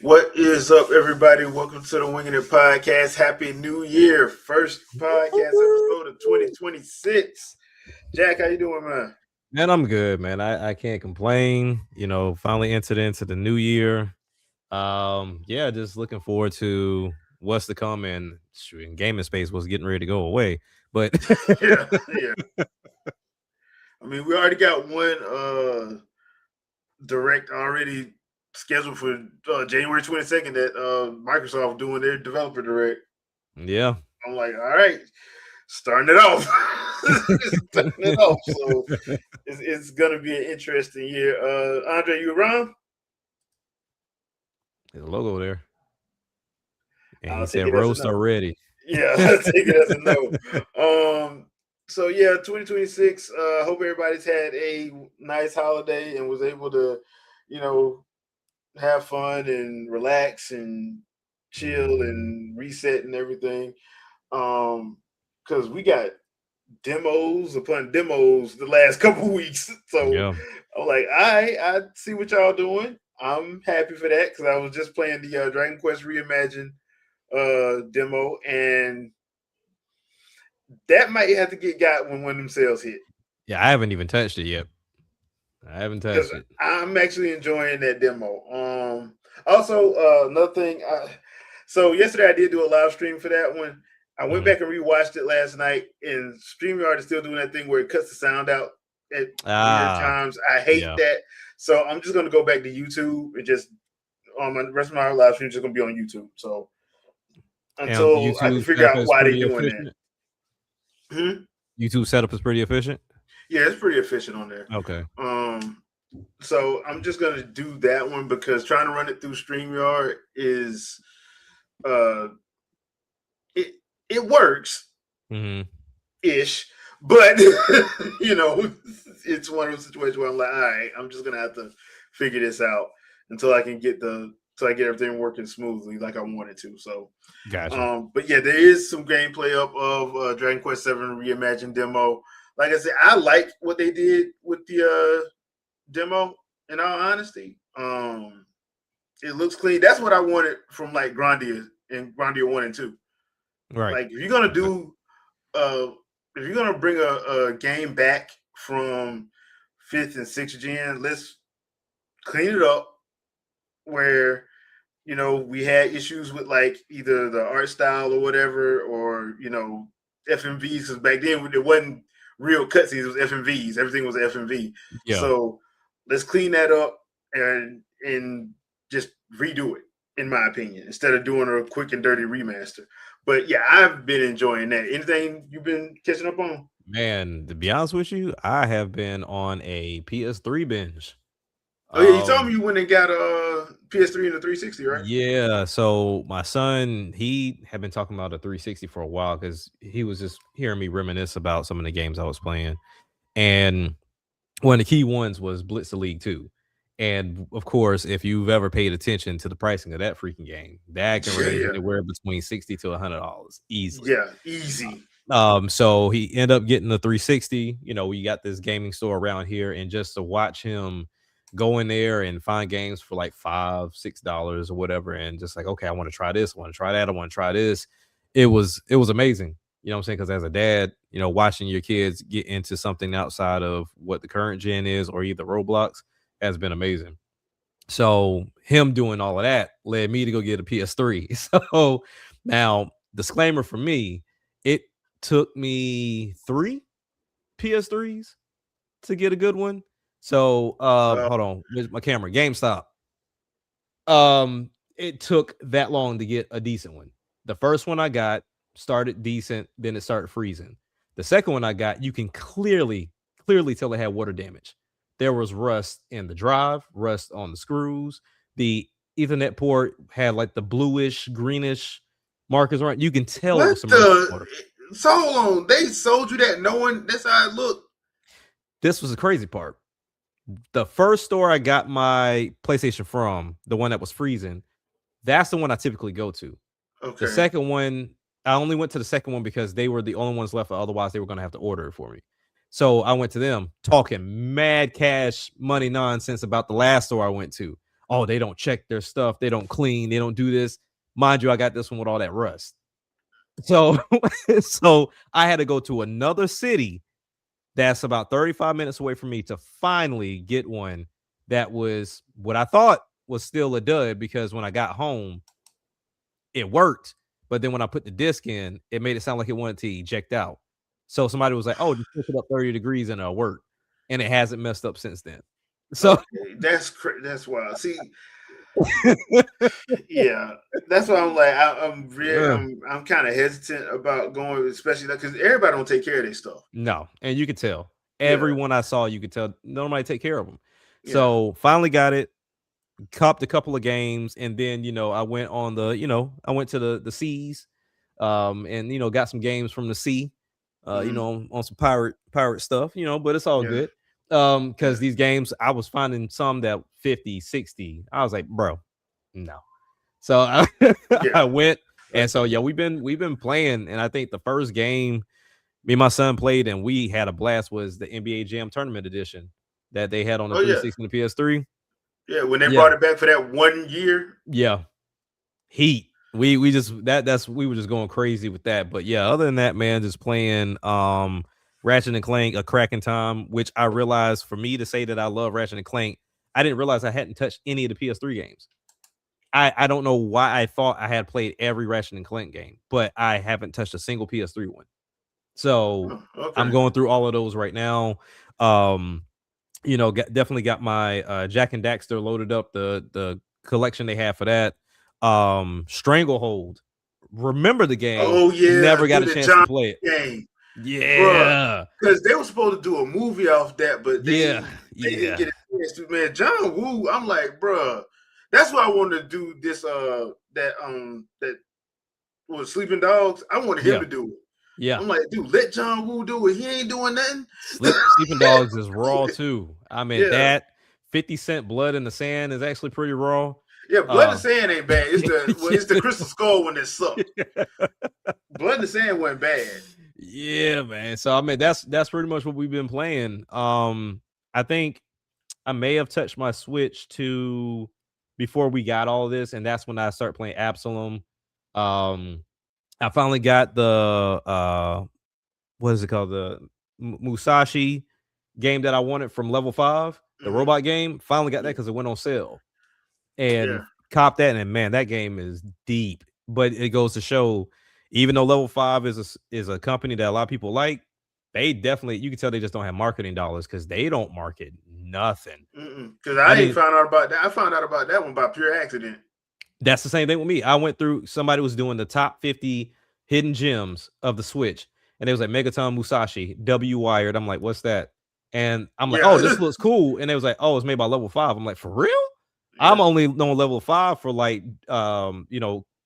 What is up, everybody? Welcome to the Wingin podcast. Happy New Year! First podcast episode of 2026. Jack, how you doing, man? Man, I'm good, man. I can't complain. Finally entered into the new year. Yeah, just looking forward to what's to come. And gaming space was getting ready to go away, but Yeah. I mean, we already got one direct already scheduled for January 22nd that Microsoft doing their developer direct. Yeah, I'm like, all right, starting it off. So it's gonna be an interesting year. Andre, you around? there's a logo there, and I'll he take said it as a roast no. already. Yeah, I'll take it as a no. So yeah, 2026. Hope everybody's had a nice holiday and was able to, have fun and relax and chill and reset and everything. Because we got demos upon demos the last couple weeks. So Yeah, I'm like, I see what y'all doing. I'm happy for that because I was just playing the Dragon Quest Reimagined demo, and that might have to get got when one of them sales hit. yeah. I haven't even touched it yet. I haven't Because touched it. I'm actually enjoying that demo. Also, another thing. So yesterday I did do a live stream for that one. I went back and rewatched it last night, and StreamYard is still doing that thing where it cuts the sound out at weird times. I hate yeah. that. So I'm just going to go back to YouTube and just on my rest of my live stream is just going to be on YouTube. So until I can YouTube figure setup out is why they're pretty doing efficient. that. YouTube setup is pretty efficient. Yeah, it's pretty efficient on there. Okay. So I'm just gonna do that one because trying to run it through StreamYard is it works ish, but it's one of those situations where I'm like, all right, I'm just gonna have to figure this out until I can get everything working smoothly like I want it to. So Gotcha. But yeah, there is some gameplay up of Dragon Quest 7 Reimagined demo. Like I said, I like what they did with the demo, in all honesty. It looks clean. That's what I wanted from like Grandia and Grandia 1 and 2. Right. Like if you're gonna do if you're gonna bring a game back from 5th and 6th gen, let's clean it up where we had issues with like either the art style or whatever, or FMVs, because back then it wasn't real cutscenes, it was FMVs. Everything was FMV. Yeah. So let's clean that up and just redo it, in my opinion, instead of doing a quick and dirty remaster. But yeah, I've been enjoying that. Anything you've been catching up on? Man, to be honest with you, I have been on a PS3 binge. Oh yeah, you told me you went and got a PS3 and a 360, right? Yeah, so my son, he had been talking about a 360 for a while because he was just hearing me reminisce about some of the games I was playing. And one of the key ones was Blitz League 2. And of course, if you've ever paid attention to the pricing of that freaking game, that can range anywhere between $60 to $100 easily. Yeah, easy. So he ended up getting the 360. We got this gaming store around here, and just to watch him go in there and find games for like $5-6 or whatever, and just like, okay, I want to try this, I want to try that, I want to try this. It was amazing. You know what I'm saying? Because as a dad, watching your kids get into something outside of what the current gen is, or either Roblox, has been amazing. So him doing all of that led me to go get a PS3. So now, disclaimer for me, it took me 3 PS3s to get a good one. So Uh, hold on, where's my camera? GameStop. Um, it took that long to get a decent one. The first one I got started decent, then it started freezing. The second one I got, you can clearly tell it had water damage. There was rust in the drive, rust on the screws. The Ethernet port had like the bluish, greenish markers on it. You can tell it what was submerged in the? water. So hold on, they sold you that knowing that's how it looked. This was the crazy part. The first store I got my PlayStation from, the one that was freezing, that's the one I typically go to. The Okay. second one, I only went to the second one because they were the only ones left. Otherwise, they were going to have to order it for me. So I went to them talking mad cash money nonsense about the last store I went to. Oh, they don't check their stuff. They don't clean. They don't do this. Mind you, I got this one with all that rust. So, so I had to go to another city that's about 35 minutes away from me to finally get one that was what I thought was still a dud, because when I got home, it worked. But then when I put the disc in, it made it sound like it wanted to eject out. So somebody was like, "Oh, just push it up 30 degrees and it'll work," and it hasn't messed up since then. So Okay, that's wild. See, yeah, that's why I'm like I'm kind of hesitant about going, especially because everybody don't take care of their stuff. no, and you could tell Yeah, everyone I saw, you could tell nobody take care of them. yeah, So finally got it, copped a couple of games, and then I went on I went to the seas, and got some games from the sea, hmm, on some pirate stuff, but it's all yeah, good. yeah, Because these games, I was finding some that 50, 60. I was like, bro, no. So yeah. I went, and so yeah, we've been playing, and I think the first game me and my son played and we had a blast was the NBA Jam Tournament Edition that they had on the Oh yeah, 360 and the PS3. yeah. When they Yeah, brought it back for that 1 year. yeah, heat. We just that's we were just going crazy with that. But yeah, other than that, man, just playing Ratchet and Clank, a cracking time, which I realized for me to say that I love Ratchet and Clank, I didn't realize I hadn't touched any of the PS3 games. I don't know why I thought I had played every Ratchet and Clank game, but I haven't touched a single PS3 one. So Oh, I'm okay. going through all of those right now. Um, definitely got my Jack and Daxter loaded up, the collection they have for that. Stranglehold. Remember the game, Oh yeah, never got dude, a the chance to John play it. game, bro. Yeah. Because they were supposed to do a movie off that, but Yeah. they didn't Yeah. get a chance to. Man, John Woo, I'm like, bro, that's why I wanted to do this. That was Sleeping Dogs. I wanted him Yeah. to do it. Yeah. I'm like, dude, let John Woo do it. He ain't doing nothing. Sleeping Dogs is raw too. I mean, Yeah, that 50 Cent Blood in the Sand is actually pretty raw. yeah. Blood and Uh Sand ain't bad. It's the Crystal Skull one that sucked. Blood and Sand went bad. Yeah, man. So I mean, that's pretty much what we've been playing. I think I may have touched my Switch to before we got all this, and that's when I start playing Absalom. Um, I finally got the what is it called, the Musashi game that I wanted from Level 5, the Hmm. robot game. Finally got that because it went on sale, and Yeah. copped that. And man, that game is deep. But it goes to show, even though Level 5 is a company that a lot of people like, they definitely, you can tell they just don't have marketing dollars because they don't market nothing. Because I I ain't didn't. found out about that. I found out about that one by pure accident. That's the same thing with me. I went through, somebody was doing the top 50 hidden gems of the Switch, and it was like Megaton Musashi, W Wired. I'm like, what's that? And I'm like, oh, Yeah. this looks cool. And it was like, oh, it's made by Level 5. I'm like, for real? I'm Yeah. only known Level 5 for like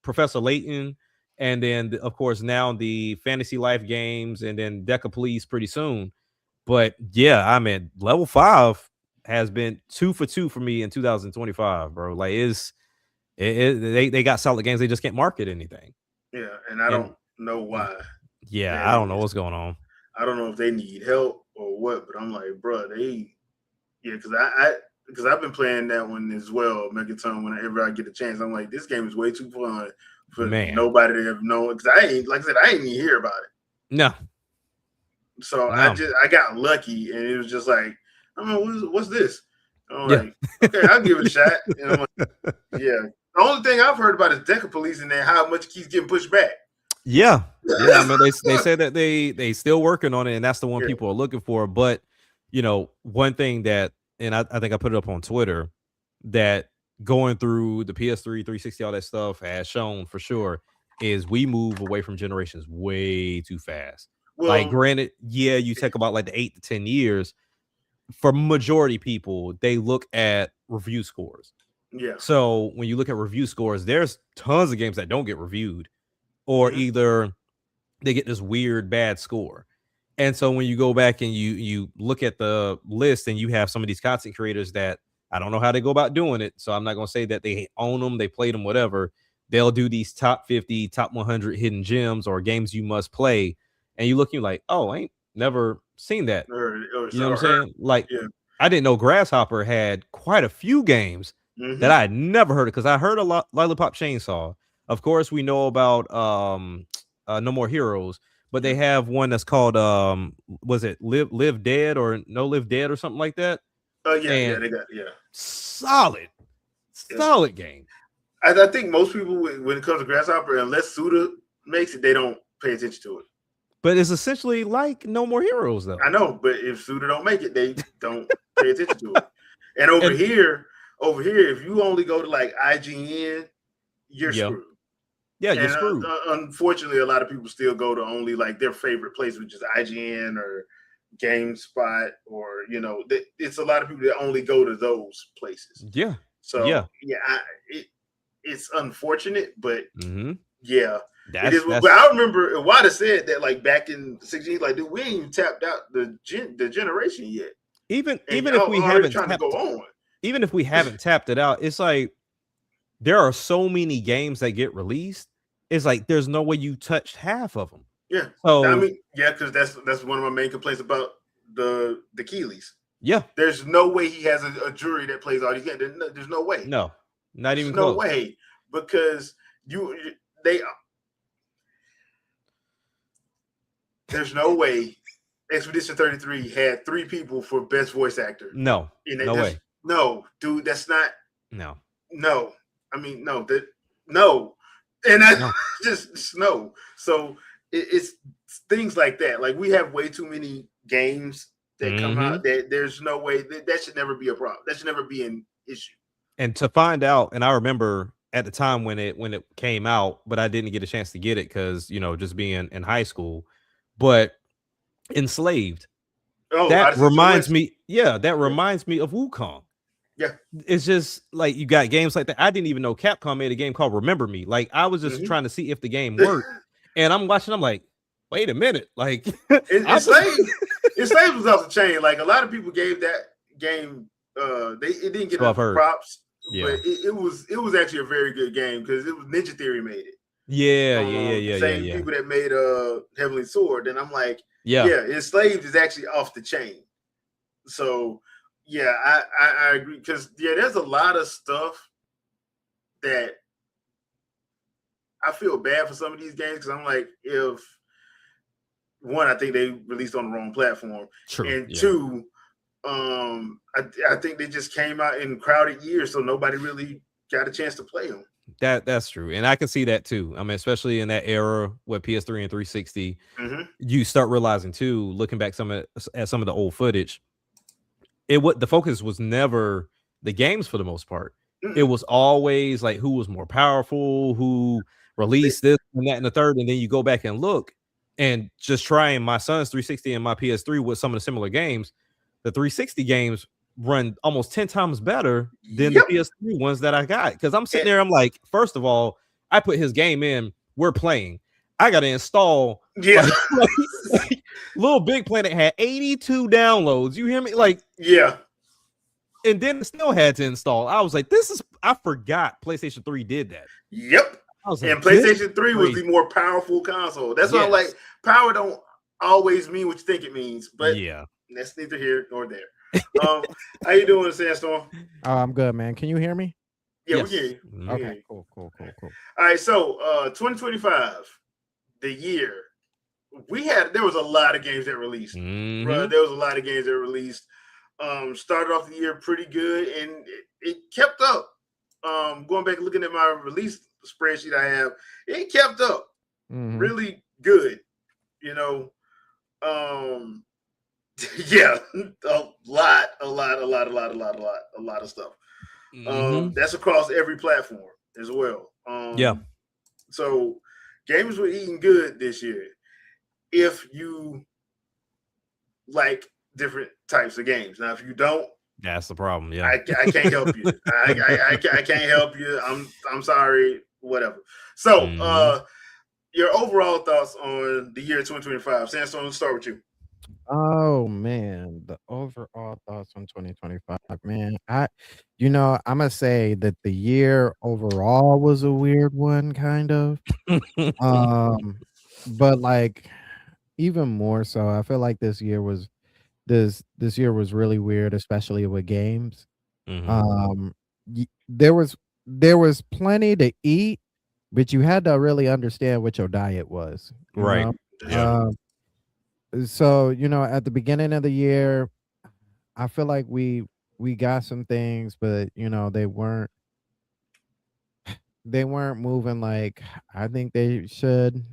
Professor Layton, and then of course now the Fantasy Life games, and then Deca Police pretty soon. But yeah, I mean, Level 5 has been 2 for 2 for me in 2025, bro. Like, they got solid games. They just can't market anything. Yeah. And I And don't know why yeah, that I don't know is. what's going on. I don't know if they need help or what, but I'm like, bro, yeah, because I've been playing that one as well, Megaton. Whenever I get a chance, I'm like, this game is way too fun for Man. nobody to ever know. Because I ain't, like I said, I ain't even hear about it. No, So no. I got lucky, and it was just like, I mean, what's this? And I'm Yeah. like, okay, I'll give it a shot. And I'm like, yeah. The only thing I've heard about is Deca Police and then how much it keeps getting pushed back. Yeah. Yeah. I mean, they said that they still working on it, and that's the one Yeah. people are looking for. But one thing that, and I think I put it up on Twitter, that going through the PS3, 360, all that stuff has shown for sure is we move away from generations way too fast. Like, Well, granted, yeah, you take about like the 8 to 10 years. For majority people, they look at review scores. yeah. So when you look at review scores, there's tons of games that don't get reviewed, or Hmm. either they get this weird bad score. And so when you go back and you look at the list and you have some of these content creators that I don't know how they go about doing it, so I'm not going to say that they own them, they played them, whatever. They'll do these top 50, top 100 hidden gems or games you must play, and you look, you're like, oh, I ain't never seen that. Or You know what I'm so saying? Like, yeah. I didn't know Grasshopper had quite a few games that Hmm. I had never heard of, because I heard a lot Lollipop Chainsaw. Of course, we know about No More Heroes, but they Yeah. have one that's called was it Live Dead or No Live Dead or something like that? Oh yeah, yeah. And They got yeah. solid, Yeah. solid game. I think most people, when it comes to Grasshopper, unless Suda makes it, they don't pay attention to it. But it's essentially like No More Heroes I though. know, but if Suda don't make it, they don't pay attention to it. And over And here, if you only go to like IGN, you're yeah, screwed. yeah, you're And screwed. unfortunately, a lot of people still go to only like their favorite place, which is IGN or GameSpot, or it's a lot of people that only go to those places. Yeah, So yeah. yeah, it's unfortunate, but Mm-hmm. yeah, it is. That's But I remember Wada said that like back in the 16, like, dude, we ain't even tapped out the generation yet, and even if y'all we already haven't trying to go tapped on. even if we haven't tapped it out, it's like there are so many games that get released. It's like there's no way you touched half of them. Yeah, I So mean, yeah, because that's one of my main complaints about the Keeleys. yeah, There's no way he has a jury that plays all these games. There's no way. no, not There's even no close. way, because they there's no way Expedition 33 had 3 people for best voice actor. No, And no way. no, dude, that's not. No, No, I mean, no, and I no. just no. So it's things like that. Like, we have way too many games that come Hmm. out that there's no way that should never be a problem. That should never be an issue. And to find out, and I remember at the time when it came out, but I didn't get a chance to get it because just being in high school. But Enslaved, Oh, that Odyssey to the reminds West. me, yeah, that Yeah, reminds me of Wukong. yeah. It's just like you got games like that. I didn't even know Capcom made a game called Remember Me. Like, I was just Hmm. trying to see if the game worked, and I'm watching. I'm like, wait a minute, like I'm just Enslaved was off the chain. Like, a lot of people gave that game. It didn't get so I've enough heard. props, but Yeah, it was actually a very good game because it was Ninja Theory made it. yeah, yeah, yeah, yeah, yeah, Same yeah, people that made Heavenly Sword. And I'm like, yeah. yeah, Enslaved is actually off the chain. So yeah, I agree, because yeah, there's a lot of stuff that I feel bad for some of these games, because I'm like, if one, I think they released on the wrong platform, True. and Yeah, two, I think they just came out in crowded years, so nobody really got a chance to play them. that's true, and I can see that too. I mean, especially in that era with PS3 and 360, Hmm. you start realizing too, looking back at some of the old footage, the focus was never the games for the most part. It was always like who was more powerful, who released this and that and the third, and then you go back and look and just trying my son's 360 and my PS3 with some of the similar games. The 360 games run almost 10 times better than the Yep. PS3 ones that I got. Because I'm sitting And- there, I'm like, first of all, I put his game in, we're playing. I got to install yeah. like Little Big Planet had 82 downloads. You hear me? Like, Yeah. and then it still had to install. I was like, I forgot PlayStation 3 did that. Yep. I was And like, this PlayStation 3 was the crazy. more powerful console. That's why I'm like, Yes. power don't always mean what you think it means, but Yeah. that's neither here nor there. How you doing, Sandstorm? Oh, I'm good, man. Can you hear me? Yeah, Yes. we can. Mhm. Okay, cool. All right, so 2025, the year, there was a lot of games that released. Mhm. There was a lot of games that released. Started off the year pretty good, and it kept up. Going back and looking at my release spreadsheet I have, it kept up Mhm. really good. You know, Yeah, a lot of stuff. Hmm. That's across every platform as well. Yeah, So gamers were eating good this year. If you like different types of games, now if you don't, that's the problem. Yeah. I can't help you. I can't help you. I'm sorry. Whatever. So, Hmm. your overall thoughts on the year 2025? Sandstone, let's start with you. Oh man, the overall thoughts on 2025, man. I'm gonna say that the year overall was a weird one, kind of. Um, but like even more so, I feel like this year was really weird, especially with games. Hmm. Um, there was plenty to eat, but you had to really understand what your diet was, you Right. know? That's Yeah. true. Um, so, at the beginning of the year, I feel like we got some things, but they weren't moving like I think they should.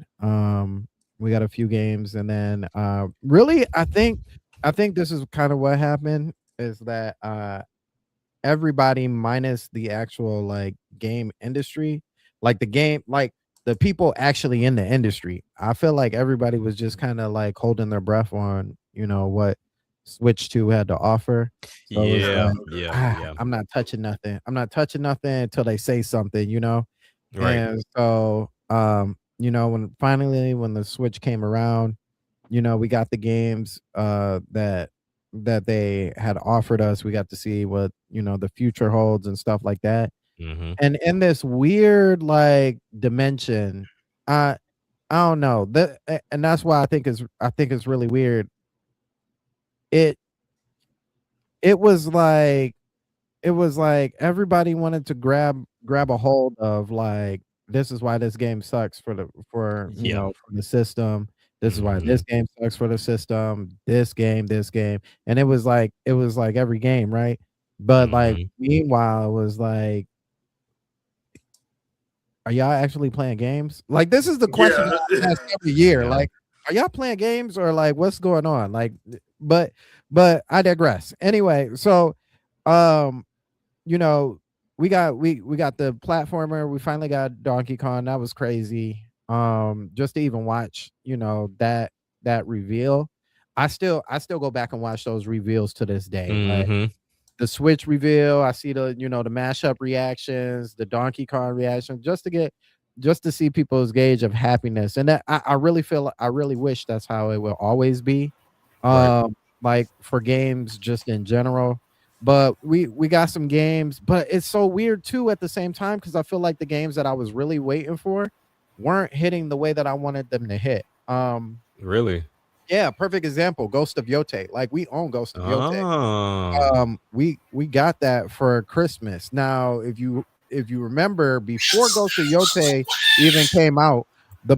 We got a few games, and then really, I think this is kind of what happened is that everybody minus the actual like game industry, like the people actually in the industry. I feel like everybody was just kind of like holding their breath on, what Switch 2 had to offer. So it was Yeah. like, Okay. Yeah. Yeah. I'm not touching nothing. I'm not touching nothing until they say something. Right. And so when the Switch came around, we got the games that they had offered us. We got to see what, the future holds and stuff like that. Hmm. And in this weird like dimension, I don't know. And that's why I think it's really weird. It it was like it was like everybody wanted to grab a hold of like this is why this game sucks Yeah. for the system. This is why Hmm. this game sucks for the system. This game, and it was like every game, right? But like Hmm. meanwhile, it was like, are y'all actually playing games? Like this is the question that Yeah. I ask every year. Yeah. Like, are y'all playing games or like what's going on? Like, but but I digress. Anyway, so um you know, we got the platformer. We finally got Donkey Kong. That was crazy. Just to even watch, that reveal. I still go back and watch those reveals to this day. Like Hmm. the Switch reveal, I see the mashup reactions, the Donkey Kong reaction, just to see people's gauge of happiness. And that I really wish that's how it will always be. Right. Like for games just in general. But we got some games, but it's so weird too at the same time because I feel like the games that I was really waiting for weren't hitting the way that I wanted them to hit. Really. Yeah, perfect example, Ghost of Yote. Like we own Ghost of Yote. Oh. We got that for Christmas. Now, if you remember, before Ghost of Yote even came out, the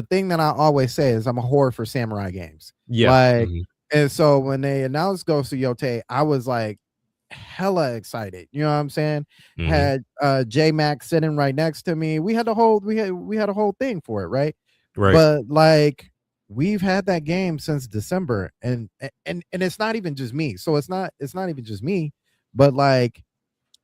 thing that I always say is I'm a whore for samurai games. Yeah. Like, Hmm. and so when they announced Ghost of Yote, I was like hella excited. You know what I'm saying? Hmm. Had J Mac sitting right next to me. We had a whole thing for it, right? Right. But like we've had that game since December, and it's not even just me. So it's not even just me, but like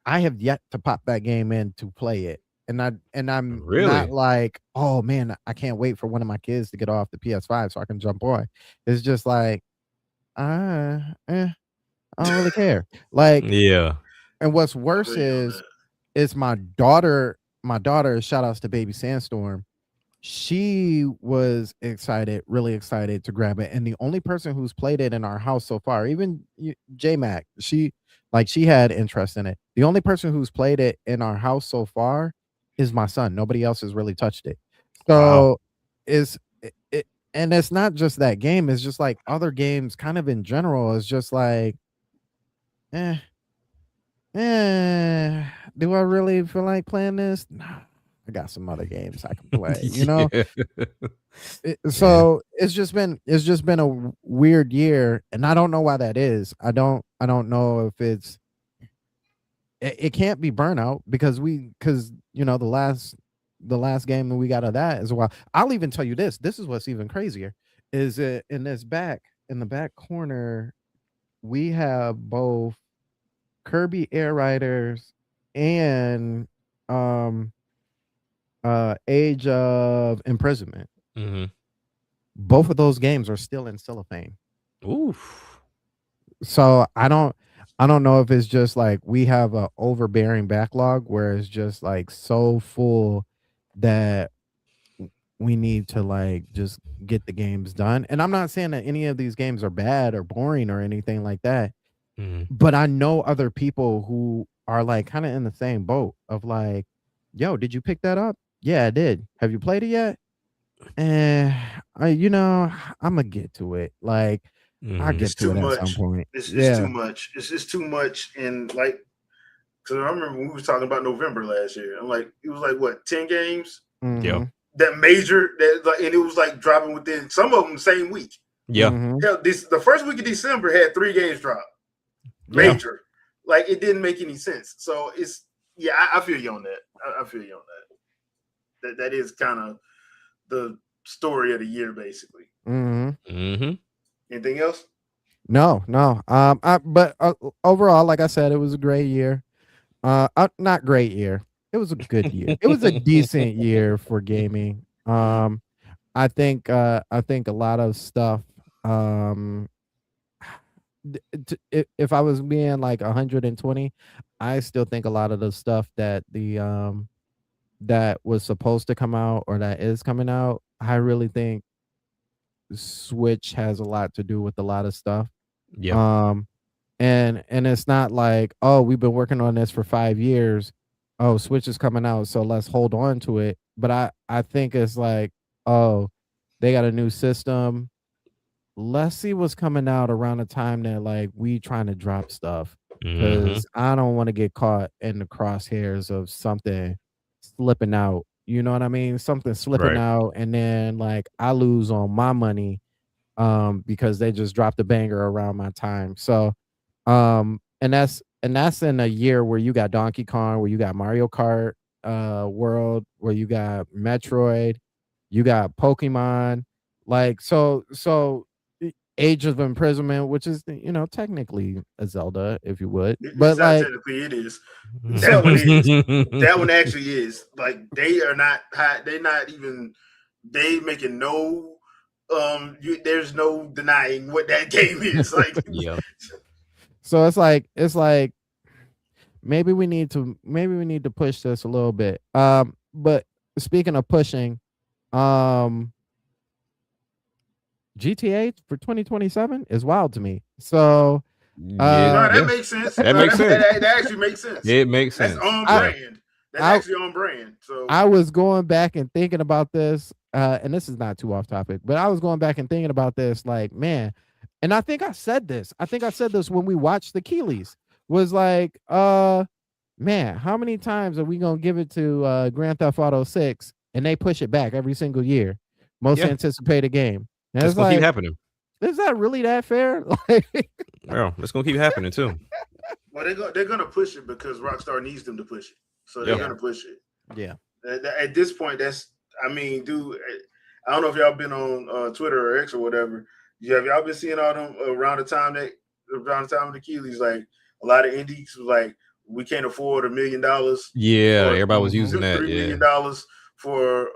I have yet to pop that game in to play it. And I'm not Really. like, oh man, I can't wait for one of my kids to get off the PS5 so I can jump on. It's just like, I don't really care. Like, Yeah. and what's I worse feel you on is my daughter, shout outs to baby Sandstorm. She was excited, really excited to grab it. And the only person who's played it in our house so far, even J Mac, she had interest in it. The only person who's played it in our house so far is my son. Nobody else has really touched it. Wow. So is it, and it's not just that game, it's just like other games kind of in general. It's just like, eh, do I really feel like playing this? Nah, I got some other games I can play. Yeah. Yeah. So it's just been a weird year, and I don't know why that is. I don't know if it can't be burnout because the last game that we got of that is a while. I'll even tell you this. This is what's even crazier is in this back. corner, we have both Kirby Air Riders and um Age of Imprisonment. Mhm. Both of those games are still in cellophane. Oof. So I don't know if it's just like we have a overbearing backlog where it's just like so full that we need to like just get the games done. And I'm not saying that any of these games are bad or boring or anything like that, Mhm. but I know other people who are like kind of in the same boat of like, yo, did you pick that up? Yeah, I did. Have you played it yet? And I'm gonna get to it. Like, I'll Mhm. It's get to too it at some much. point. It's too Yeah. much. It's just too much. And like, because I remember when we was talking about November last year. I'm like, it was like what 10 games Yep. Mm-hmm. that major that like, and it was like dropping within some of them the same week. Yeah. Mm-hmm. Hell, the first week of December had 3 games drop Yeah. major. Like it didn't make any sense. So it's I feel you on that. I feel you on that. That is kind of the story of the year, basically. Mm-hmm. Mhm. Anything else? No, no. But overall, like I said, it was a great year. Not great year. It was a good year. It was a decent year for gaming. I think a lot of stuff. Um, if I was being like 120, I still think a lot of the stuff that was supposed to come out or that is coming out, I really think Switch has a lot to do with a lot of stuff. Yeah. Um, and it's not like, oh, we've been working on this for 5 years. Oh, Switch is coming out, so let's hold on to it. But I think it's like, oh, they got a new system. Let's see what's coming out around the time that like we trying to drop stuff Mhm. because I don't want to get caught in the crosshairs of something slipping out. You know what I mean? Something slipping Right. out, and then like I lose on my money because they just dropped a banger around my time. So and that's in a year where you got Donkey Kong, where you got Mario Kart World, where you got Metroid, you got Pokemon, like Age of Imprisonment, which is technically a Zelda, if you would, It's but not like technically it is. That so one is. That one actually is. Like they are not high, they not even they making no there's no denying what that game is. Like Yep. so it's like maybe we need to push this a little bit. But speaking of pushing, um GTA for 2027 is wild to me. So Yeah. no, that Yeah. makes sense. That No, makes sense. that actually makes sense. It makes That's sense. on I Yeah. brand. That's I actually on brand. So I was going back and thinking about this, and this is not too off topic, but I was going back and thinking about this, like, man, and I think I said this. I think I said this when we watched the Keeleys. Was like, man, how many times are we gonna give it to Grand Theft Auto 6 and they push it back every single year? Most Yeah. anticipated game. And It's it's gonna keep like, happening. is that really that fair? Like, Yeah. It's gonna keep happening too. well they're gonna push it because Rockstar needs them to push it. So they're Yep. gonna push it. yeah. At this point, that's I mean, dude. I don't know if y'all been on Twitter or X or whatever. Have y'all been seeing all them around the time of the Keeleys? Like a lot of indies was like, we can't afford $1 million Yeah. or Everybody was Mhm. using that. $3 Yeah. million for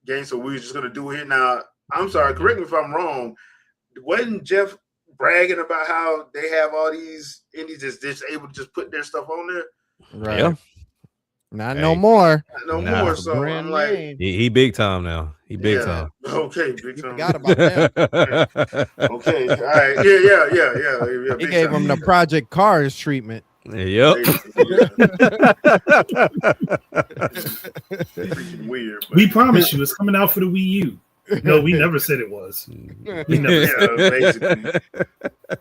games, so we were just gonna do it. Now, I'm sorry, correct me if I'm wrong. Wasn't Jeff bragging about how they have all these indies just able to just put their stuff on there? Right. Yeah. Not no Hey. more. No Nah. more. That's a So I'm brand like, name. He big time now. He big yeah, time. okay, big You time. forgot about them. Okay, all right, yeah. He Big gave time. him the Project Cars treatment. Yep. Basically, yeah. Freaking weird. But We promise you, it's coming out for the Wii U. No, we never said it was. We never said yeah, basically.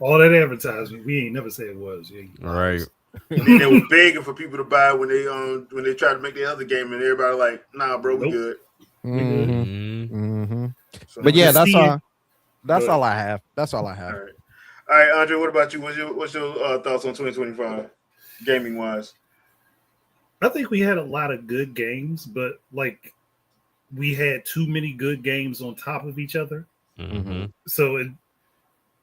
all that advertisement. We ain't never said it was. Yeah, you Right. And then they were begging for people to buy when they tried to make the other game, and everybody like, nah, bro, we Nope. good. Mhm. Mhm. Mhm. So, But yeah, Just that's seeing- all. That's Go all I have. That's all I all have. right, Andre. What about you? What's your thoughts on 2025, gaming wise? I think we had a lot of good games, but like we had too many good games on top of each other. Mhm. So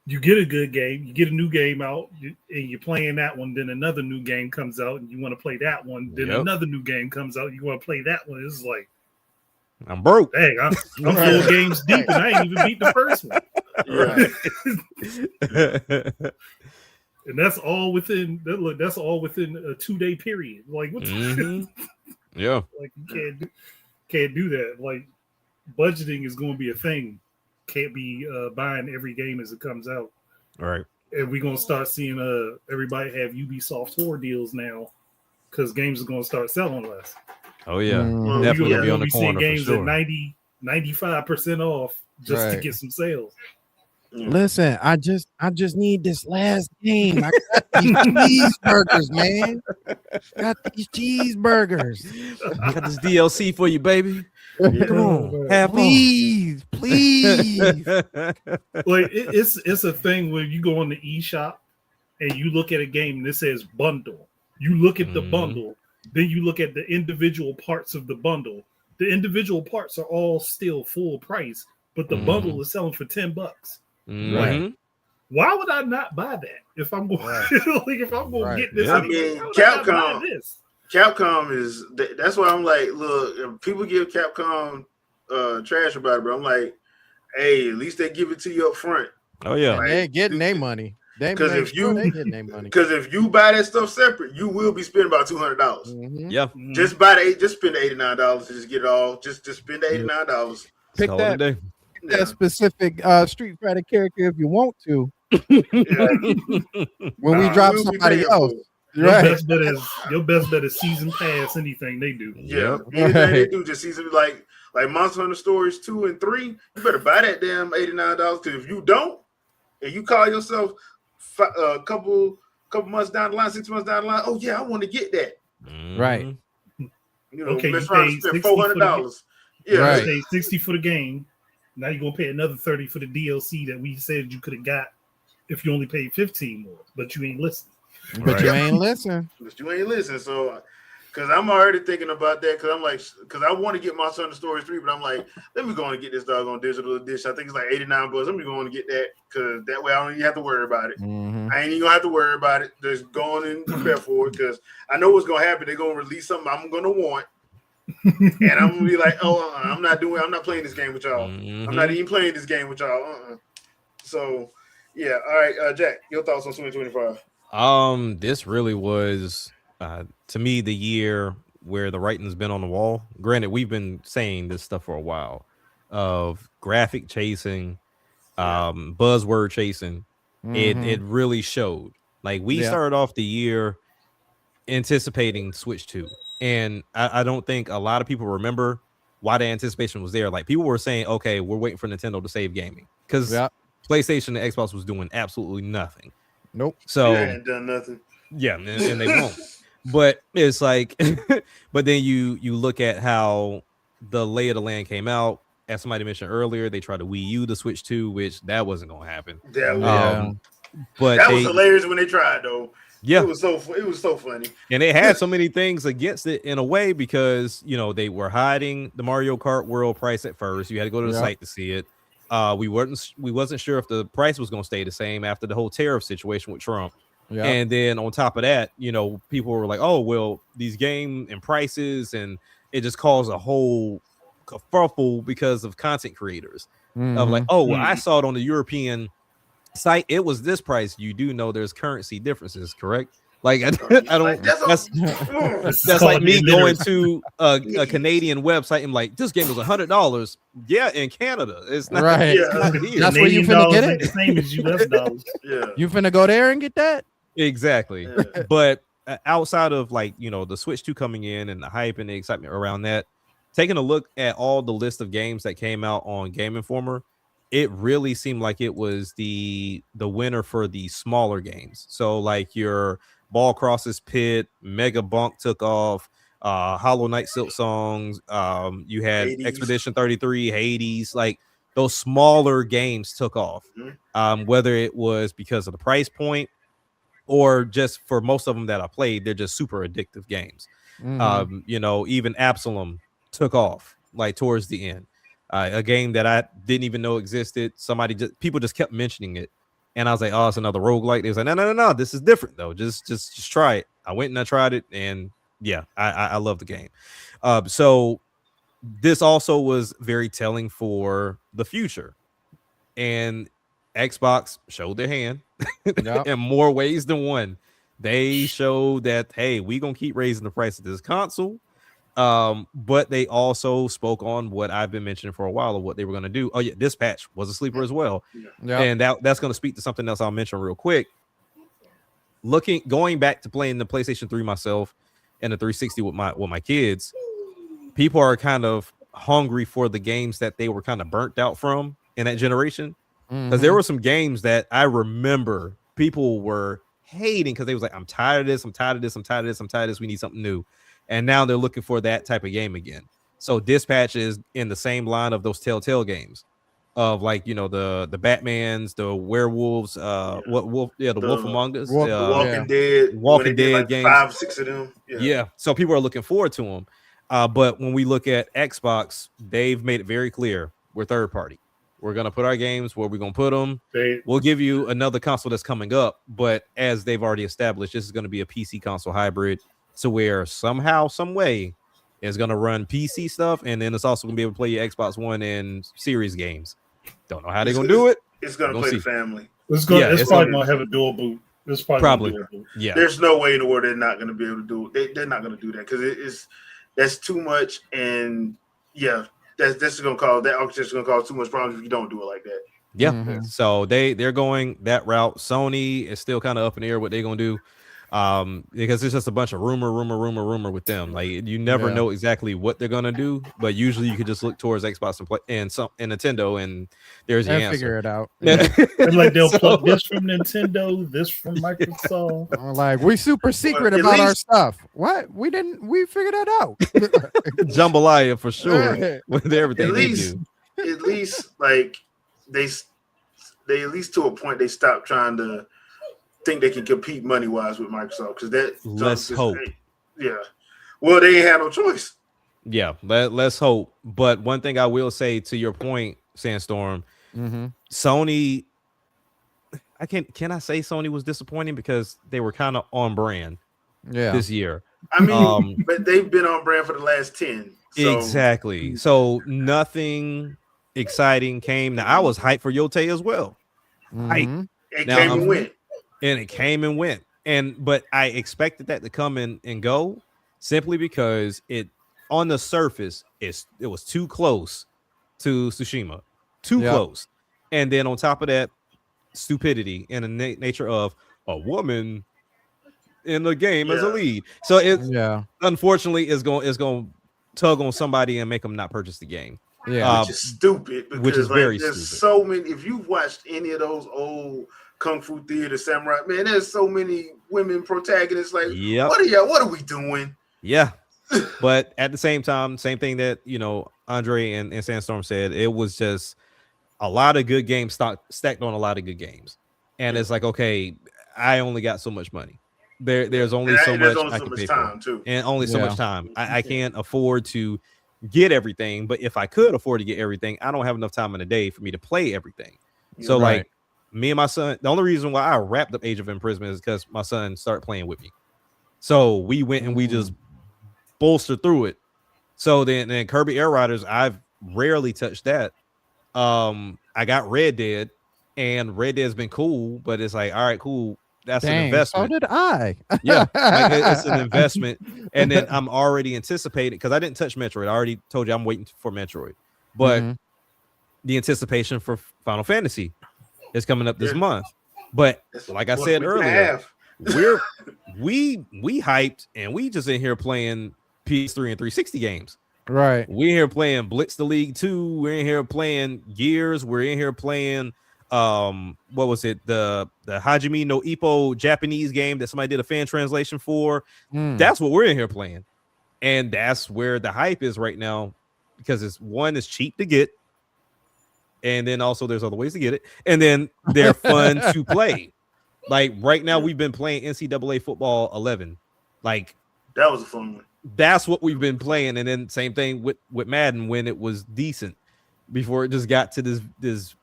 You get a good game, you get a new game out, and you're playing that one. Then another new game comes out, and you want to play that one. Then another new game comes out, you want to play that one. It's like, I'm broke. dang, I'm 4 games deep, and I ain't even beat the first one. And that's all within. Look, that's all within a 2-day period. Like, what? Yeah, like you can't do that. Like, budgeting is going to be a thing. Can't be buying every game as it comes out. All right. And we're gonna start seeing everybody have Ubisoft tour deals now because games are gonna start selling less. Oh yeah, Well, definitely yeah, be on the seeing corner games for sure. at 95% off just to get some sales. Listen, I just need this last game. I got these cheeseburgers, man. Got these cheeseburgers. Got this DLC for you, baby. Come on, have please. Like it's a thing where you go on the eShop and you look at a game and it says bundle. You look at the bundle, then you look at the individual parts of the bundle. The individual parts are all still full price, but the bundle is selling for $10. Right. Why would I not buy that if I'm going if I'm going to get this? I mean, Capcom is that's why I'm like, look, if people give Capcom trash about it, bro, I'm like, hey, at least they give it to you up front. Oh yeah, like, they're getting their money. Because if you buy that stuff separate, you will be spending about $200. Yeah, just spend the $89 to just get it all. Just spend the $89. Pick that specific Street Fighter character if you want to. When we drop somebody else. Your best bet is season pass anything they do. Yeah, anything they do, just season like Monster Hunter Stories 2 and 3. You better buy that damn $89. Because if you don't, and you call yourself a couple months down the line, 6 months down the line, oh yeah, I want to get that. Right. You know, okay, you spend $400. Yeah, right. You paid $60 for the game. Now you're gonna pay another $30 for the DLC that we said you could have got if you only paid $15 more, but you ain't listening. But you ain't listening. So, because I'm already thinking about that. Because I'm like, because I want to get Monster Hunter Stories 3, but I'm like, let me go and get this doggone digital edition. I think it's like $89. Let me go and get that because that way I don't even have to worry about it. I ain't even gonna have to worry about it. Just going and prepare for it because I know what's gonna happen. They're gonna release something I'm gonna want. And I'm gonna be like, oh, I'm not playing this game with y'all. I'm not even playing this game with y'all. So, yeah. All right, Jack, your thoughts on 2025? This really was to me the year where the writing's been on the wall. Granted, we've been saying this stuff for a while of graphic chasing, buzzword chasing. It really showed. Like we started off the year anticipating Switch 2. And I don't think a lot of people remember why the anticipation was there. Like people were saying, okay, we're waiting for Nintendo to save gaming because PlayStation and Xbox was doing absolutely nothing. Nope. So they ain't done nothing. Yeah, and they won't. But it's like, but then you look at how the lay of the land came out. As somebody mentioned earlier, they tried to Wii U the Switch 2, which that wasn't going to happen. But that was hilarious when they tried though. Yeah, it was so funny, and they had so many things against it in a way because they were hiding the Mario Kart World price at first. You had to go to the site to see it. We wasn't sure if the price was going to stay the same after the whole tariff situation with Trump. Yeah. And then on top of that, people were like, "Oh, well, these game and prices," and it just caused a whole kerfuffle because of content creators of like, "Oh, well, I saw it on the European site, it was this price." You do know there's currency differences, correct? Like I don't. That's like me going to a Canadian website and like, this game was $100. Yeah, in Canada, it's not right. That's where you finna get it. The same as US dollars. You finna go there and get that. Exactly. Yeah. But outside of like the Switch 2 coming in and the hype and the excitement around that, taking a look at all the list of games that came out on Game Informer, it really seemed like it was the winner for the smaller games. So like your Ball Crosses Pit, Mega Bunk took off, Hollow Knight Silk Songs, you had Hades. Expedition 33, Hades, like those smaller games took off. Whether it was because of the price point or just for most of them that I played, they're just super addictive games. Even Absalom took off like towards the end. A game that I didn't even know existed. People just kept mentioning it. And I was like, oh, it's another roguelike. They was like, no, this is different though. Just try it. I went and I tried it, and yeah, I love the game. So this also was very telling for the future, and Xbox showed their hand in more ways than one. They showed that, hey, we gonna keep raising the price of this console. But they also spoke on what I've been mentioning for a while of what they were going to do. Oh yeah, Dispatch was a sleeper as well. And that's going to speak to something else I'll mention real quick. Going back to playing the PlayStation 3 myself and the 360 with my kids, people are kind of hungry for the games that they were kind of burnt out from in that generation. Because there were some games that I remember people were hating because they was like, I'm tired of this, I'm tired of this, I'm tired of this, I'm tired of this. We need something new. And now they're looking for that type of game again. So Dispatch is in the same line of those Telltale games of, like, you know, the Batmans, the werewolves, the Wolf Among Us, the Walking Dead like games, 5, 6 of them. Yeah. So people are looking forward to them. But when we look at Xbox, they've made it very clear we're third party. We're gonna put our games where we're gonna put them. We'll give you another console that's coming up, but as they've already established, this is going to be a PC console hybrid. So where somehow, some way, it's going to run PC stuff, and then it's also going to be able to play your Xbox One and Series games. Don't know how they're going to do it. It's going to play the family. It's probably going to have a dual boot. It's probably. Yeah. There's no way in the world they're not going to be able to do it. They're not going to do that because that's too much, and yeah, that's going to cause that architecture going to cause too much problems if you don't do it like that. Yeah. So they're going that route. Sony is still kind of up in the air what they're going to do. Because it's just a bunch of rumor with them. Like, you never know exactly what they're gonna do, but usually you could just look towards Xbox and play and Nintendo, and there's your answer. Figure it out. And like they'll plug this from Nintendo, this from Microsoft. Like, we super secret about our stuff. What? We figured that out. Jambalaya for sure with everything they do. At least like they at least to a point they stop trying to think they can compete money wise with Microsoft, because that let's hope. Well, they ain't had no choice. Yeah, let's hope. But one thing I will say to your point, Sandstorm, Sony, can I say Sony was disappointing because they were kind of on brand this year. I mean, but they've been on brand for the last 10. So. Exactly. So nothing exciting came. Now I was hyped for Yote as well. It came and went. And it came and went. But I expected that to come in and go simply because it on the surface it was too close to Tsushima. Too close. And then on top of that, stupidity in the nature of a woman in the game as a lead. So it's unfortunately is going to tug on somebody and make them not purchase the game. Which is stupid, because which is very there's stupid. So many. If you've watched any of those old Kung Fu Theater Samurai, man, there's so many women protagonists. Like, what are we doing? Yeah. But at the same time, same thing that, you know, Andre and Sandstorm said, it was just a lot of good games stacked on a lot of good games. And it's like, okay, I only got so much money. There's only so much I can pay for. Too. And only so much time. I can't afford to get everything, but if I could afford to get everything, I don't have enough time in a day for me to play everything. So like me and my son, the only reason why I wrapped up Age of Imprisonment is because my son started playing with me. So we went and we just bolstered through it. So then Kirby Air Riders, I've rarely touched that. I got Red Dead, and Red Dead's been cool, but it's like, all right, cool. That's an investment. So did I. Yeah, like it's an investment. And then I'm already anticipating, because I didn't touch Metroid. I already told you I'm waiting for Metroid. But the anticipation for Final Fantasy is coming up this month. But like I said earlier, we hyped, and we just in here playing PS3 and 360 games. Right. We're here playing Blitz the League 2. We're in here playing Gears. We're in here playing what was it, the Hajime no Ippo Japanese game that somebody did a fan translation for. That's what we're in here playing, and that's where the hype is right now, because it's cheap to get, and then also there's other ways to get it, and then they're fun to play. Like right now we've been playing NCAA football 11. Like that was a fun one. That's what we've been playing, and then same thing with Madden when it was decent before it just got to this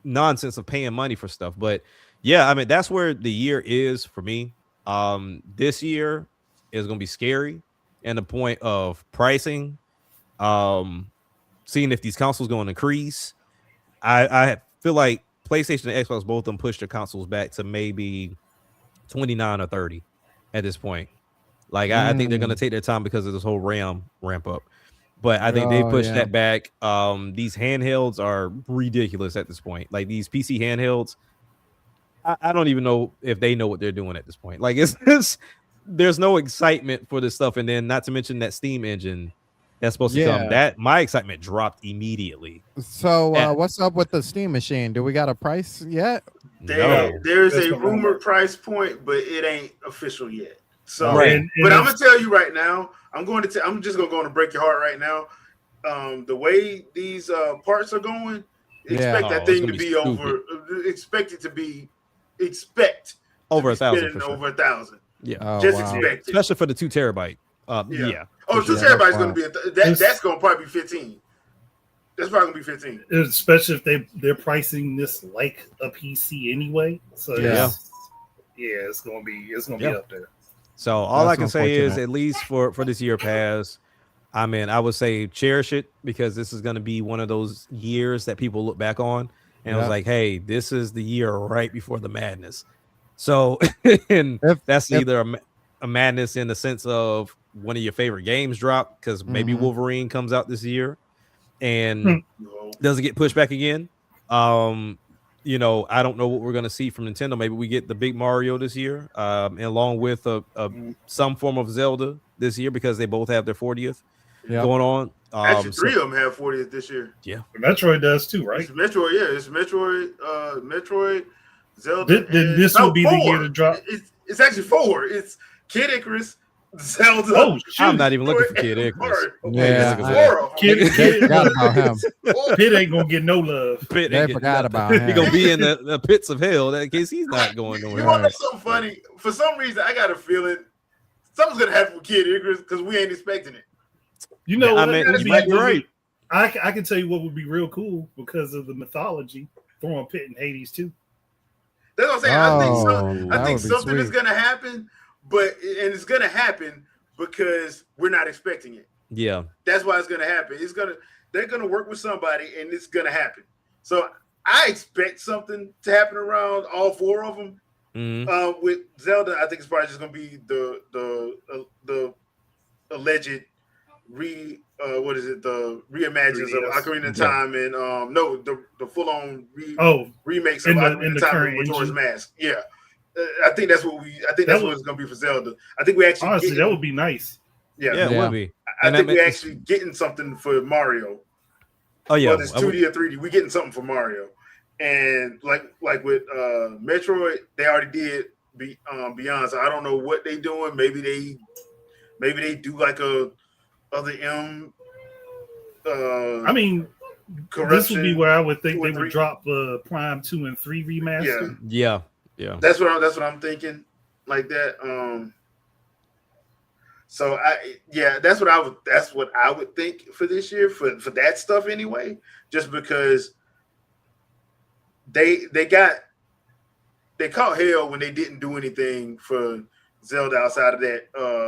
nonsense of paying money for stuff. But yeah, I mean, that's where the year is for me. This year is going to be scary, and the point of pricing, seeing if these consoles going to increase. I feel like PlayStation and Xbox, both of them push their consoles back to maybe 29 or 30 at this point. Like I think they're gonna take their time because of this whole RAM ramp up. But I think they pushed that back. These handhelds are ridiculous at this point. Like these PC handhelds, I don't even know if they know what they're doing at this point. Like it's there's no excitement for this stuff. And then not to mention that Steam engine that's supposed to come. That my excitement dropped immediately. So what's up with the Steam machine? Do we got a price yet? There's a rumored price point, but it ain't official yet. So, right. But I'm gonna tell you right now, I'm just gonna go on and break your heart right now. The way these parts are going, expect that thing to be over. Expect it to be over 1,000. Over 1,000. Yeah, just expect it, especially for the 2 terabyte. Yeah. Oh, 2 terabytes is gonna be that's gonna probably be 15. That's probably gonna be 15. Especially if they're pricing this like a PC anyway. So it's gonna be up there. So all I can say is, at least for this year pass, I mean, I would say cherish it, because this is going to be one of those years that people look back on and it was like, hey, this is the year right before the madness. So and that's either a madness in the sense of one of your favorite games drop, because maybe Wolverine comes out this year and doesn't get pushed back again. You know, I don't know what we're going to see from Nintendo. Maybe we get the big Mario this year, along with some form of Zelda this year, because they both have their 40th going on. Actually, 3 of them have 40th this year. Yeah, Metroid does too, right? It's Metroid, it's Metroid, Zelda. This will be 4. The year to drop. It's actually 4. It's Kid Icarus, Zelda. Oh, I'm not even looking for Kid Icarus. Kid forgot about him. Pit ain't gonna get no love. They forgot about him. He gonna be in the pits of hell. That case he's not going nowhere. You want to know something funny? For some reason, I got a feeling something's gonna happen with Kid Icarus because we ain't expecting it. You know, I mean, you might be right. I can tell you what would be real cool because of the mythology. Throwing Pit in Hades too. That's what I'm saying. I think something is gonna happen. But it's gonna happen because we're not expecting it. Yeah, that's why it's gonna happen. They're gonna work with somebody, and it's gonna happen. So I expect something to happen around all 4 of them. With Zelda, I think it's probably just gonna be the alleged the reimagines of Ocarina of Time and the full on remakes of Ocarina of Time with Majora's Mask. Yeah. I think that's what it's going to be for Zelda. I think we actually honestly that would be nice. Yeah, it would be. I think we're actually getting something for Mario. Oh yeah, whether it's 2D or 3D, we're getting something for Mario. And like with Metroid, they already did Beyond. So I don't know what they doing. Maybe they do like a other M. I mean, this would be where I would think they would drop Prime 2 and 3 remaster. Yeah. That's what I'm thinking, like that. So that's what I would think for this year for that stuff anyway. Just because they caught hell when they didn't do anything for Zelda outside of that.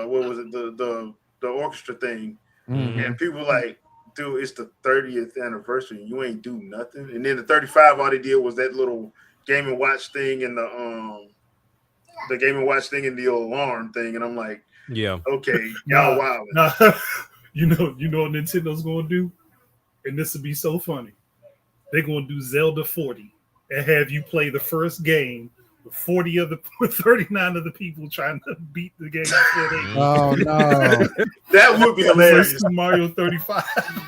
What was it, the orchestra thing? And people were like, dude, it's the 30th anniversary. You ain't do nothing. And then the 35, all they did was that little Game and Watch thing and the Game and Watch thing and the alarm thing, and I'm like, okay, y'all wild. You know what Nintendo's gonna do, and this would be so funny. They're gonna do Zelda 40 and have you play the first game with 39 of the people trying to beat the game. Oh no, that would be hilarious. Mario 35.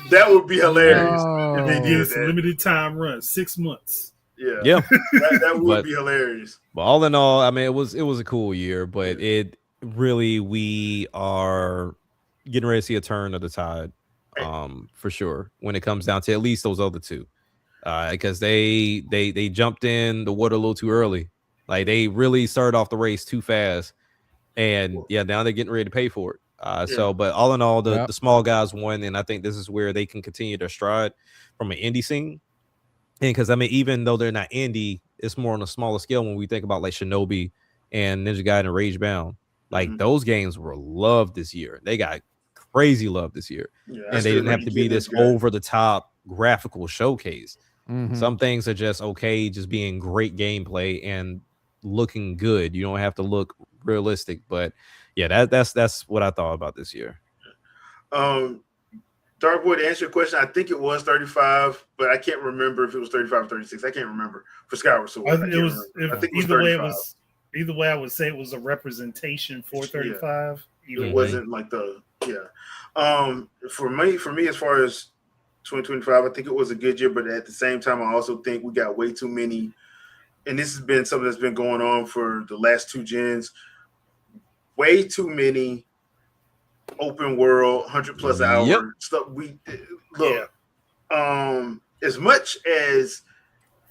That would be hilarious. If they did this limited time run, 6 months. Yeah. That would be hilarious. But all in all, I mean, it was a cool year, but it really, we are getting ready to see a turn of the tide, for sure, when it comes down to at least those other 2, because they jumped in the water a little too early. Like they really started off the race too fast, and now they're getting ready to pay for it. So, but all in all, the small guys won, and I think this is where they can continue their stride from an indie scene. And because I mean, even though they're not indie, it's more on a smaller scale when we think about like Shinobi and Ninja Gaiden and Rage Bound. Like those games were loved this year. They got crazy love this year. Yeah, and they didn't have to be this over the top graphical showcase. Some things are just okay, just being great gameplay and looking good. You don't have to look realistic. But yeah, that's what I thought about this year. Darkboy, to answer your question, I think it was 35, but I can't remember if it was 35 or 36. I can't remember for Skyward Sword. I think it was 35. Either way, I would say it was a representation for 35. Yeah. It wasn't like for me, as far as 2025, I think it was a good year, but at the same time, I also think we got way too many, and this has been something that's been going on for the last 2 gens, way too many open world 100+ hour stuff. As much as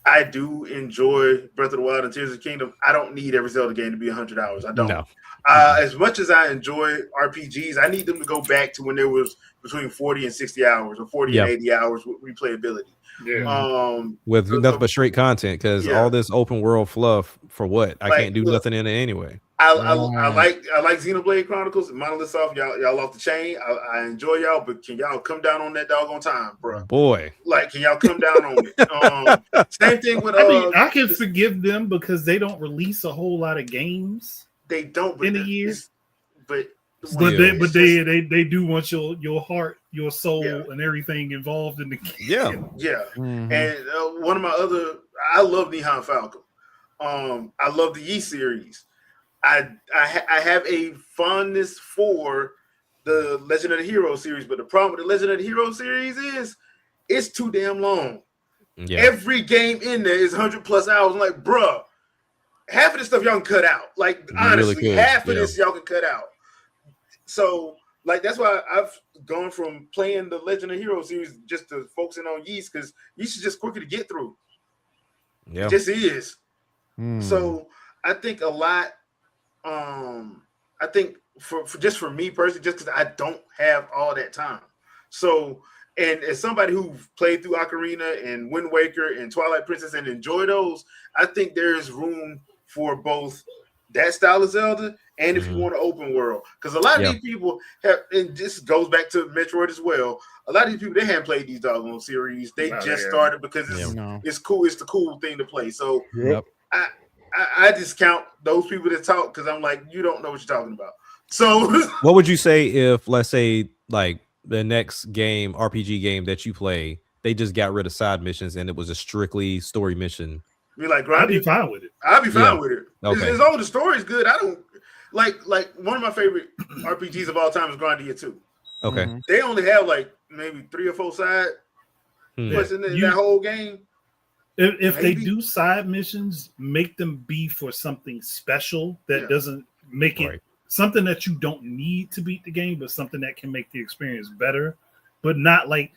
I do enjoy Breath of the Wild and Tears of the Kingdom, I don't need every Zelda game to be 100 hours. I don't. As much as I enjoy RPGs, I need them to go back to when there was between 40 and 60 hours or 40 and 80 hours with replayability. With nothing but straight content, because all this open world fluff for what? I can't do nothing in it anyway. I like Xenoblade Chronicles and Monolith Soft. Y'all off the chain. I enjoy y'all, but can y'all come down on that doggone time, bro? Boy, like, can y'all come down on it? Same thing with. I can forgive them because they don't release a whole lot of games. They don't in a year, but they do want your heart, your soul, and everything involved in the game. And one of my I love Nihon Falcon. I love the Yi series. I have a fondness for the Legend of the Hero series, but the problem with the Legend of the Hero series is it's too damn long. Every game in there is 100+ hours. I'm like, bruh, half of this stuff y'all can cut out. Like, honestly, really half of this y'all can cut out. So, like, that's why I've gone from playing the Legend of Hero series just to focusing on Yeast, because Yeast is just quicker to get through. It just is. So I think a lot. I think for me personally, just because I don't have all that time. So, and as somebody who played through Ocarina and Wind Waker and Twilight Princess and enjoy those, I think there's room for both that style of Zelda and if you want an open world. Because a lot of these people have, and this goes back to Metroid as well, a lot of these people, they haven't played these doggone series. They started because it's cool. It's the cool thing to play. So I discount those people that talk because I'm like, you don't know what you're talking about. So what would you say if, let's say, like the next game, RPG game that you play, they just got rid of side missions and it was a strictly story mission? I'd be fine with it. I'd be fine with it. Okay. As long as the story's good, I don't like one of my favorite RPGs of all time is Grandia 2. Okay. They only have like maybe 3 or 4 side questions in that whole game. If they do side missions, make them be for something special that doesn't make it something that you don't need to beat the game, but something that can make the experience better, but not like,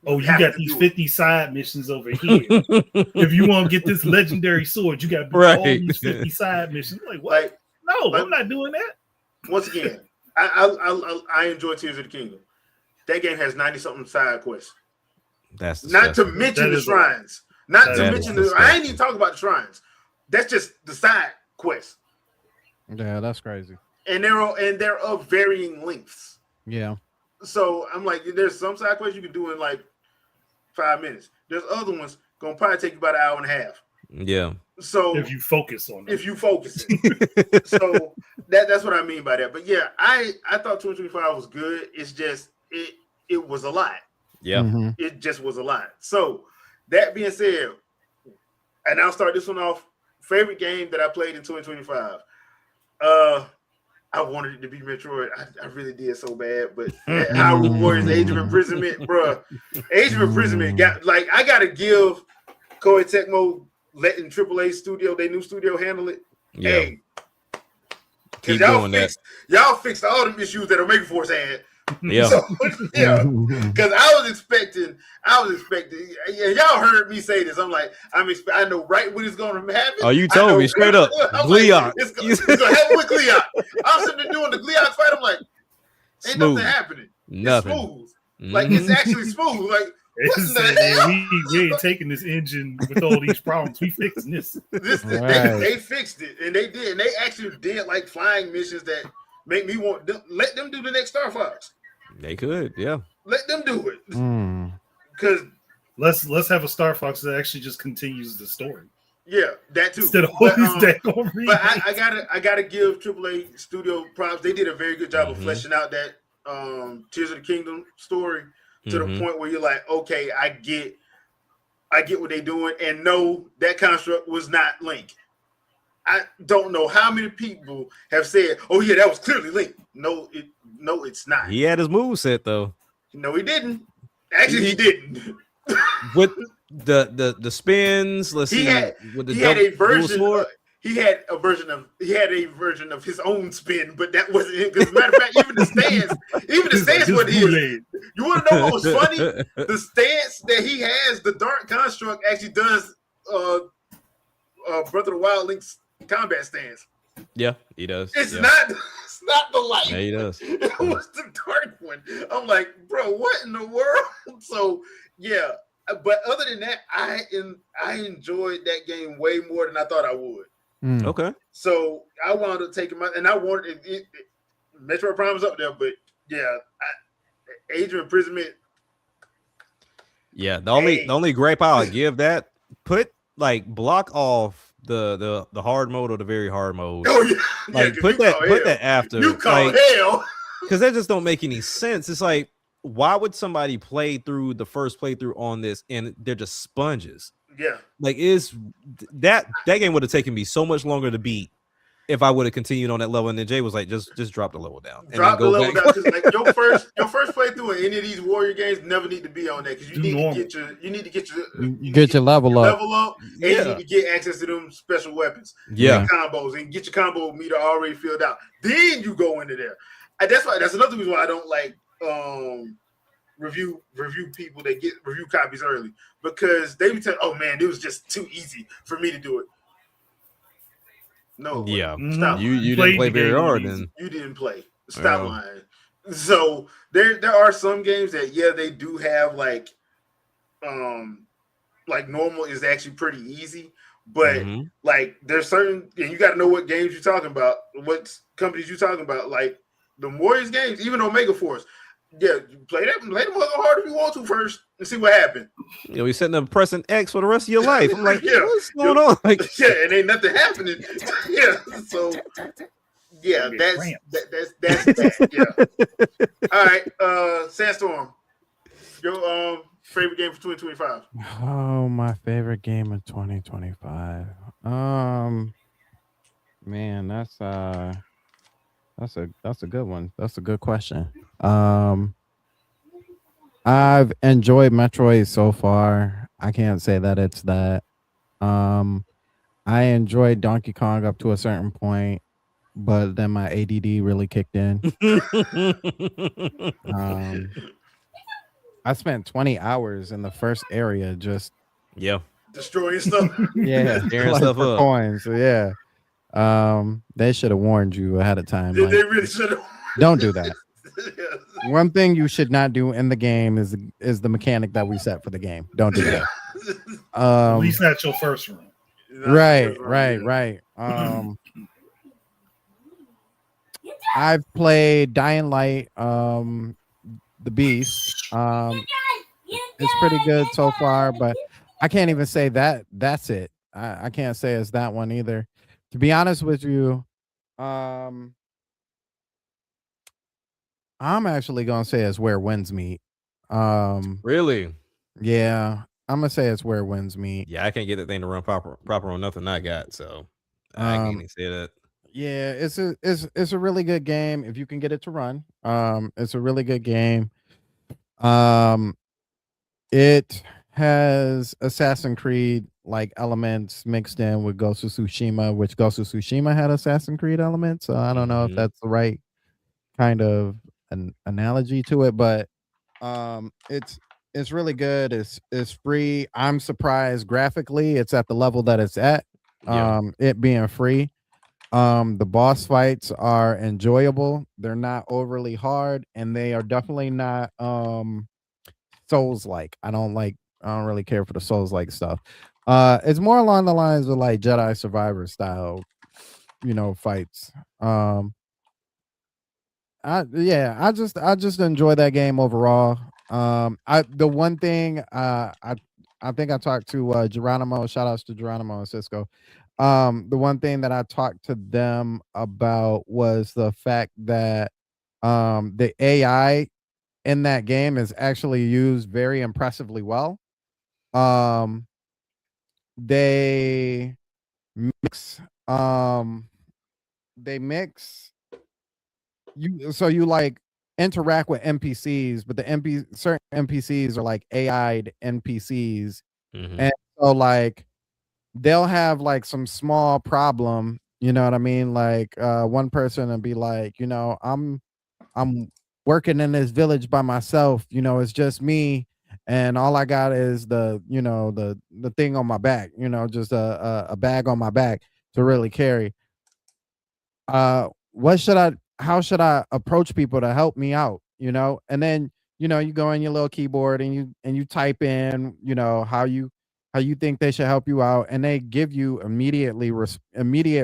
oh, you got these 50 side missions over here. If you want to get this legendary sword, you got to do all these 50 side missions. Like, what? I'm not doing that. Once again, I enjoy Tears of the Kingdom. That game has 90-something side quests. That's not to mention the shrines. Not to mention I ain't even talking about the shrines. That's just the side quests. Yeah, that's crazy. And they're of varying lengths. Yeah. So I'm like, there's some side quests you can do in like 5 minutes. There's other ones gonna probably take you about an hour and a half. Yeah. So if you focus on them. So that's what I mean by that. But yeah, I thought 2025 was good. It's just it was a lot. Yeah. It just was a lot. So that being said, and I'll start this one off. Favorite game that I played in 2025. I wanted it to be Metroid. I really did so bad, but Hyrule Warriors Age of Imprisonment, bro. Age of Imprisonment I gotta give Koei Tecmo letting AAA studio, their new studio, handle it. Yeah. Hey, because y'all fixed all the issues that Omega Force had. Yeah. So, because I was expecting, and y'all heard me say this. I'm like, I know right when it's going to happen. Oh, you told me straight up. Gleeok. Like, it's going to happen with Gleeok. I'm sitting there doing the Gleeok fight. I'm like, ain't nothing happening. Nothing. It's smooth. Like, it's actually smooth. Like, It's saying, yeah, we ain't taking this engine with all these problems. We fixing this. They fixed it, and they did. And they actually did like flying missions that make me want them. Let them do the next Star Fox. They could, yeah. Let them do it. Because let's have a Star Fox that actually just continues the story. Yeah, that too. Instead of all these but I gotta give AAA Studio props. They did a very good job of fleshing out that Tears of the Kingdom story to the point where you're like, okay, I get what they're doing, and no, that construct was not Link. I don't know how many people have said, "Oh yeah, that was clearly Link." No, it's not. He had his moveset though. No, he didn't. Actually, he didn't. With the spins, let's see. He had a version of his own spin, but that wasn't it. Because matter of fact, even the stance wasn't his. You want to know what was funny? The stance that he has, the Dark Construct actually does Breath of the Wild Link's combat stance. Yeah, he does. It's not the light. Yeah, he does. It was the dark one. I'm like, bro, what in the world? So yeah, but other than that, I enjoyed that game way more than I thought I would. Okay. So I wound up taking and I wanted it. Metroid Prime was up there, but yeah, Age of Imprisonment. Yeah, the only gripe I'll give that, block off the hard mode or the very hard mode. Oh yeah, like put that after. You call hell because that just don't make any sense. It's like, why would somebody play through the first playthrough on this and they're just sponges? Yeah, like is that game would have taken me so much longer to beat if I would have continued on that level. And then Jay was like, just drop the level down. Drop the level down. Like your first playthrough in any of these Warrior games never need to be on that because you need to get your level up, and you need to get access to them special weapons, combos, and get your combo meter already filled out. Then you go into there. That's another reason why I don't like review people that get review copies early, because they would tell, oh man, it was just too easy for me to do it. No, stop. You didn't play very hard, and you didn't play. Stop lying. So there are some games that they do have like normal is actually pretty easy, but like there's certain, and you got to know what games you're talking about, what companies you're talking about. Like the Warriors games, even Omega Force. Yeah, play them hard if you want to first and see what happens. You're sitting there pressing X for the rest of your life. I'm like, what's going on? Like, and ain't nothing happening. So that's that. Yeah. All right, Sandstorm. Your favorite game for 2025? Oh, my favorite game of 2025. Man, that's a good one. That's a good question. I've enjoyed Metroid so far. I can't say that it's that. I enjoyed Donkey Kong up to a certain point, but then my ADD really kicked in. I spent 20 hours in the first area just destroying stuff. tearing stuff up. Coins. So they should have warned you ahead of time. They really should have. Don't do that. One thing you should not do in the game is the mechanic that we set for the game. Don't do that. At least not your first run. Right. I've played Dying Light, the Beast. It's pretty good so far, but I can't even say that's it. I can't say it's that one either. To be honest with you, I'm actually gonna say it's Where Winds Meet. Really? Yeah, I'm gonna say it's Where Winds Meet. Yeah, I can't get that thing to run proper on nothing I got, so I can't even say that. Yeah, it's a really good game if you can get it to run. It's a really good game. It has Assassin's Creed like elements mixed in with Ghost of Tsushima, which Ghost of Tsushima had Assassin's Creed elements. So I don't know if that's the right kind of an analogy to it, but it's really good. It's free. I'm surprised graphically it's at the level that it's at. It being free. The boss fights are enjoyable. They're not overly hard, and they are definitely not Souls-like. I don't really care for the Souls-like stuff. It's more along the lines of like Jedi Survivor style, fights. I just enjoy that game overall. The one thing I think I talked to Geronimo. Shout outs to Geronimo and Cisco. The one thing that I talked to them about was the fact that the AI in that game is actually used very impressively well. Um, they mix they mix you like interact with NPCs, but the certain NPCs are like AI'd NPCs, Mhm. and so like they'll have like some small problem, you know what I mean? Like one person will be like, I'm working in this village by myself, it's just me, and all I got is the thing on my back, just a bag on my back to really carry. What should I how should I approach people to help me out, and then you go on your little keyboard and you type in, how you think they should help you out, and they give you immediate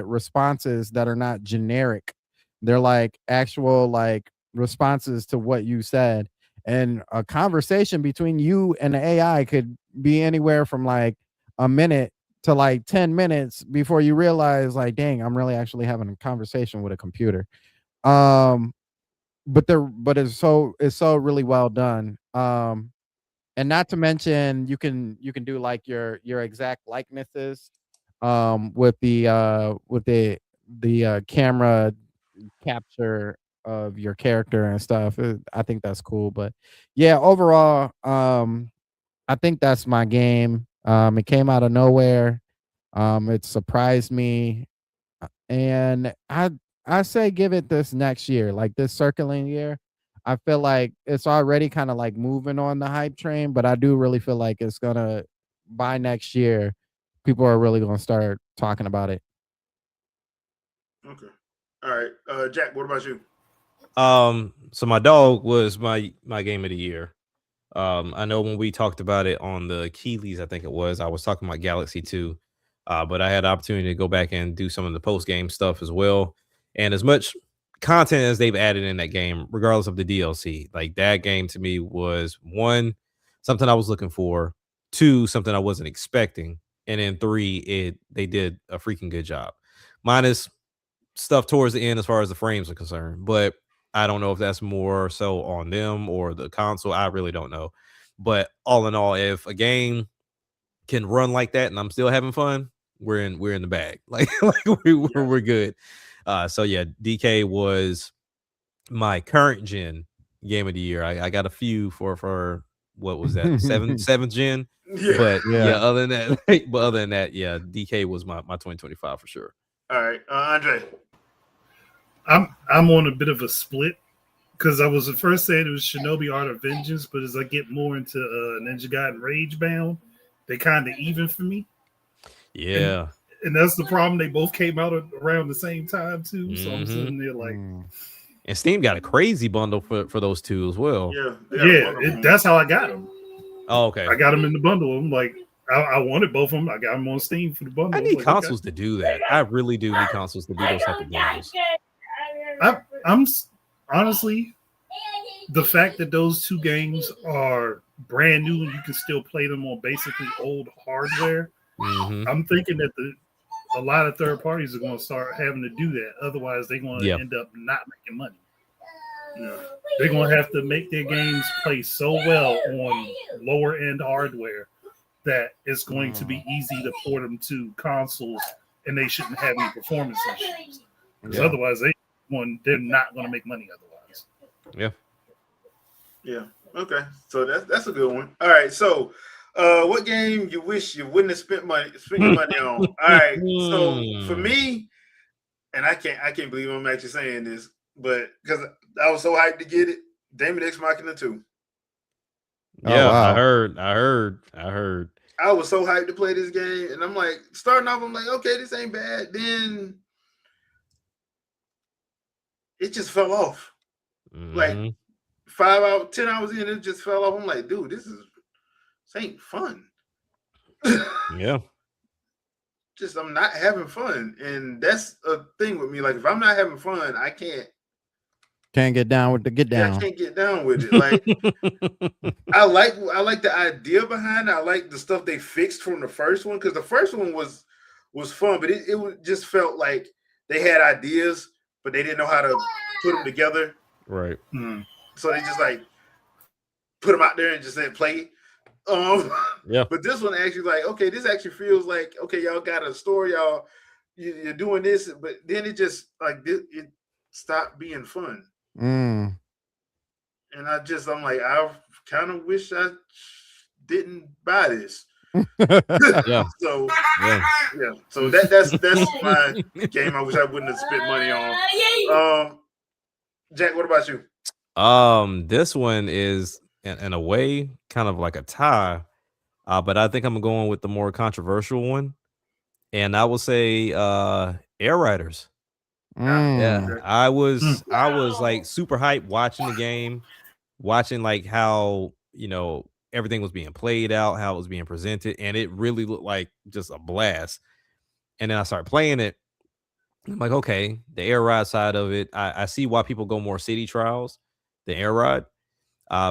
responses that are not generic. They're like actual like responses to what you said, and a conversation between you and the AI could be anywhere from like a minute to like 10 minutes before you realize like, dang, I'm really actually having a conversation with a computer. um but it's so really well done. And not to mention you can do like your exact likenesses with the camera capture of your character and stuff. I think that's cool. But yeah, overall, I think that's my game. It came out of nowhere. It surprised me, and I say give it this next year, like this circling year. I feel like it's already kind of like moving on the hype train, but I do really feel like it's gonna by next year, people are really gonna start talking about it. Okay. All right. Jack, what about you? So my dog was my game of the year. I know when we talked about it on the Keeleys, I think it was, I was talking about Galaxy 2. But I had the opportunity to go back and do some of the post game stuff as well. And as much content as they've added in that game, regardless of the DLC, like that game to me was one, something I was looking for, two, something I wasn't expecting, and then three, they did a freaking good job. Minus stuff towards the end as far as the frames are concerned, but I don't know if that's more so on them or the console. I really don't know. But all in all, if a game can run like that and I'm still having fun, we're in the bag. Like we're good. So yeah, DK was my current gen game of the year. I got a few for what was that, seventh gen. Yeah. But yeah, Yeah. other than that, yeah, DK was my 2025 for sure. All right. Andre. I'm on a bit of a split because I was at first saying it was Shinobi Art of Vengeance, but as I get more into Ninja Gaiden Rage Bound, they kind of even for me. Yeah. And that's the problem. They both came out around the same time too. So I'm Mhm. sitting there like, And Steam got a crazy bundle for those two as well. Yeah. they got a yeah, bundle from- that's how I got them. Oh, okay. I got them in the bundle. I'm like, I wanted both of them. I got them on Steam for the bundle. I I'm need like, consoles to do that. I really do need consoles to do those type of bundles. I'm honestly, the fact that those two games are brand new and you can still play them on basically old hardware, Mhm. I'm thinking that a lot of third parties are going to start having to do that. Otherwise, they're going to Yeah. end up not making money. They're going to have to make their games play so well on lower end hardware that it's going to be easy to port them to consoles, and they shouldn't have any performance issues. Because Yeah. otherwise, they're not going to make money otherwise. Yeah. Yeah. Okay. So that's a good one. All right. So what game you wish you wouldn't have spent your money on? All right. So for me, and I can't believe I'm actually saying this, but because I was so hyped to get it, Damon X Machina 2. Oh, Yeah, wow. I heard. I was so hyped to play this game, and I'm like, starting off, I'm like, okay, this ain't bad. Then it just fell off. Like Mhm. 10 hours in, it just fell off. I'm like, dude, this ain't fun. Yeah. Just I'm not having fun, and that's a thing with me. Like if I'm not having fun, I can't get down with the get Yeah, I down. can't get down with it. Like I like the idea behind it. I like the stuff they fixed from the first one because the first one was fun, but it just felt like they had ideas, but they didn't know how to put them together. Right. So they just like put them out there and just said play. Yeah. But this one actually like, okay, this actually feels like, okay, y'all got a story, y'all you're doing this, but then it just like it stopped being fun. Mm. And I'm like, I kind of wish I didn't buy this. Yeah. So Yeah. So that's my game I wish I wouldn't have spent money on. Jack, what about you? This one is in a way kind of like a tie, but I think I'm going with the more controversial one, and I will say Air Riders. Yeah, Mm. I was like super hyped watching the game, watching like how everything was being played out, how it was being presented, and it really looked like just a blast. And then I started playing it. I'm like, okay, the air ride side of it, I see why people go more city trials than air ride,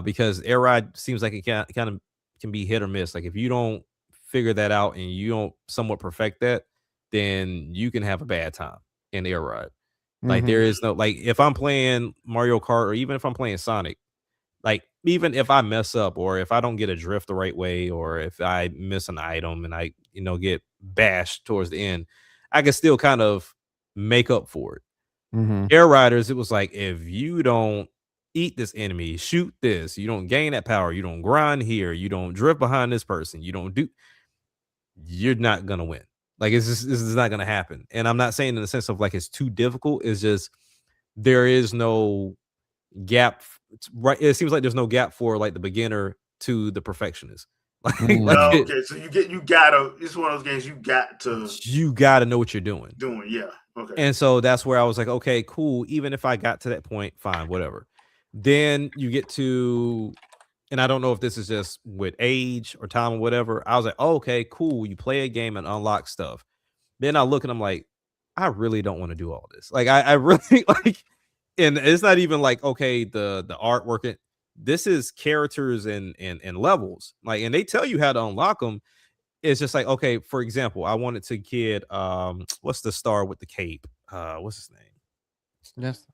because air ride seems like it kind of can be hit or miss. Like if you don't figure that out and you don't somewhat perfect that, then you can have a bad time in air ride. Like there is no like if I'm playing Mario Kart or even if I'm playing Sonic, like even if I mess up or if I don't get a drift the right way or if I miss an item and I get bashed towards the end, I can still kind of make up for it. Air Riders, it was like if you don't eat this enemy, shoot this, you don't gain that power, you don't grind here, you don't drift behind this person, you're not gonna win. Like this is not gonna happen. And I'm not saying in the sense of like it's too difficult. It's just there is no gap. Right, it seems like there's no gap for like the beginner to the perfectionist. Okay, so you gotta. It's one of those games you gotta know what you're doing. Yeah. Okay. And so that's where I was like, okay, cool. Even if I got to that point, fine, whatever. Then you get to, and I don't know if this is just with age or time or whatever. I was like, oh, okay, cool. You play a game and unlock stuff. Then I look and I'm like, I really don't want to do all this. Like I really like, and it's not even like, okay, the artwork. This is characters and levels. Like, and they tell you how to unlock them. It's just like, okay, for example, I wanted to get what's the star with the cape? What's his name? Yes.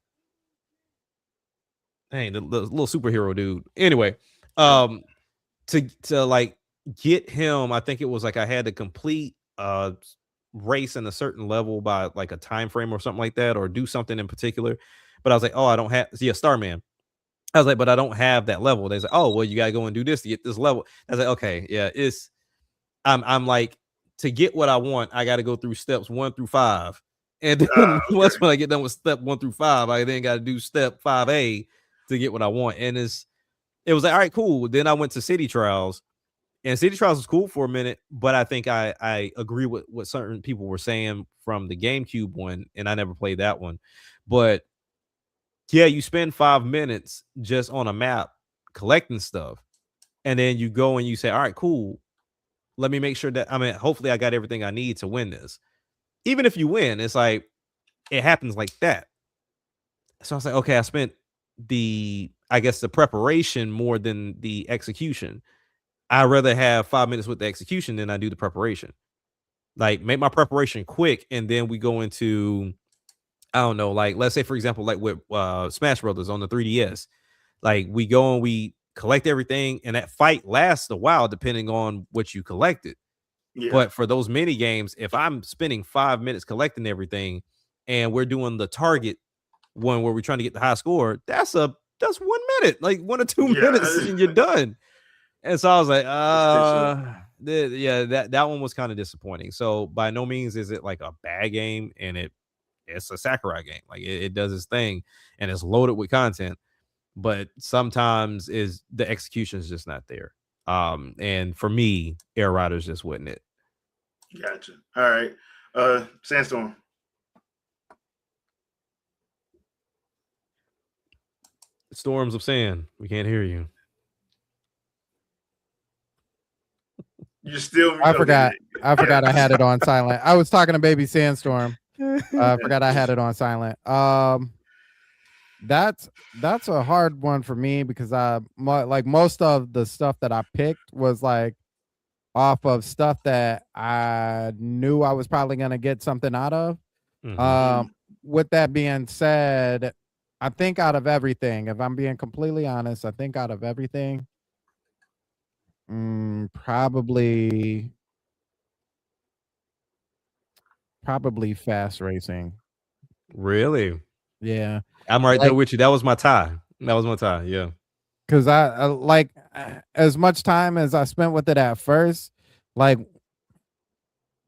Dang, the little superhero dude. Anyway, to like get him, I think it was like I had to complete race in a certain level by like a time frame or something like that, or do something in particular. But I was like, oh, I don't have Starman. I was like, but I don't have that level. They said, oh, well, you gotta go and do this to get this level. I was like, okay, yeah, I'm like, to get what I want, I got to go through steps 1 through 5. And then once when I get done with step 1 through 5, I then got to do step 5A to get what I want. And it was like, all right, cool. Then I went to City Trials, and City Trials was cool for a minute, but I think I agree with what certain people were saying from the GameCube one, and I never played that one. But yeah, you spend 5 minutes just on a map collecting stuff, and then you go and you say, all right, cool. Let me make sure that, hopefully I got everything I need to win this. Even if you win, it's like, it happens like that. So I was like, okay, I spent the preparation more than the execution. I'd rather have 5 minutes with the execution than I do the preparation. Like, make my preparation quick, and then we go into, I don't know, like, let's say, for example, like with Smash Brothers on the 3DS. Like, we go and we collect everything, and that fight lasts a while depending on what you collected. Yeah. But for those mini games, if I'm spending 5 minutes collecting everything and we're doing the target one where we're trying to get the high score, that's 1 minute, like 1 or 2 minutes, and you're done. And so I was like, that one was kind of disappointing. So by no means is it like a bad game, and it's a Sakurai game. Like it does its thing and it's loaded with content. But sometimes the execution is just not there. And for me, Air Riders just wasn't it. Gotcha. All right. Sandstorm. storms of sand. We can't hear you. You're still. I forgot I had it on silent. I was talking to Baby Sandstorm. I forgot I had it on silent. That's a hard one for me because like most of the stuff that I picked was like off of stuff that I knew I was probably gonna get something out of. Mhm. With that being said, I think out of everything, if I'm being completely honest, I think out of everything, probably fast racing. Really? Yeah, I'm right there like with you. That was my tie. That was my tie. Yeah. because I like as much time as I spent with it at first, like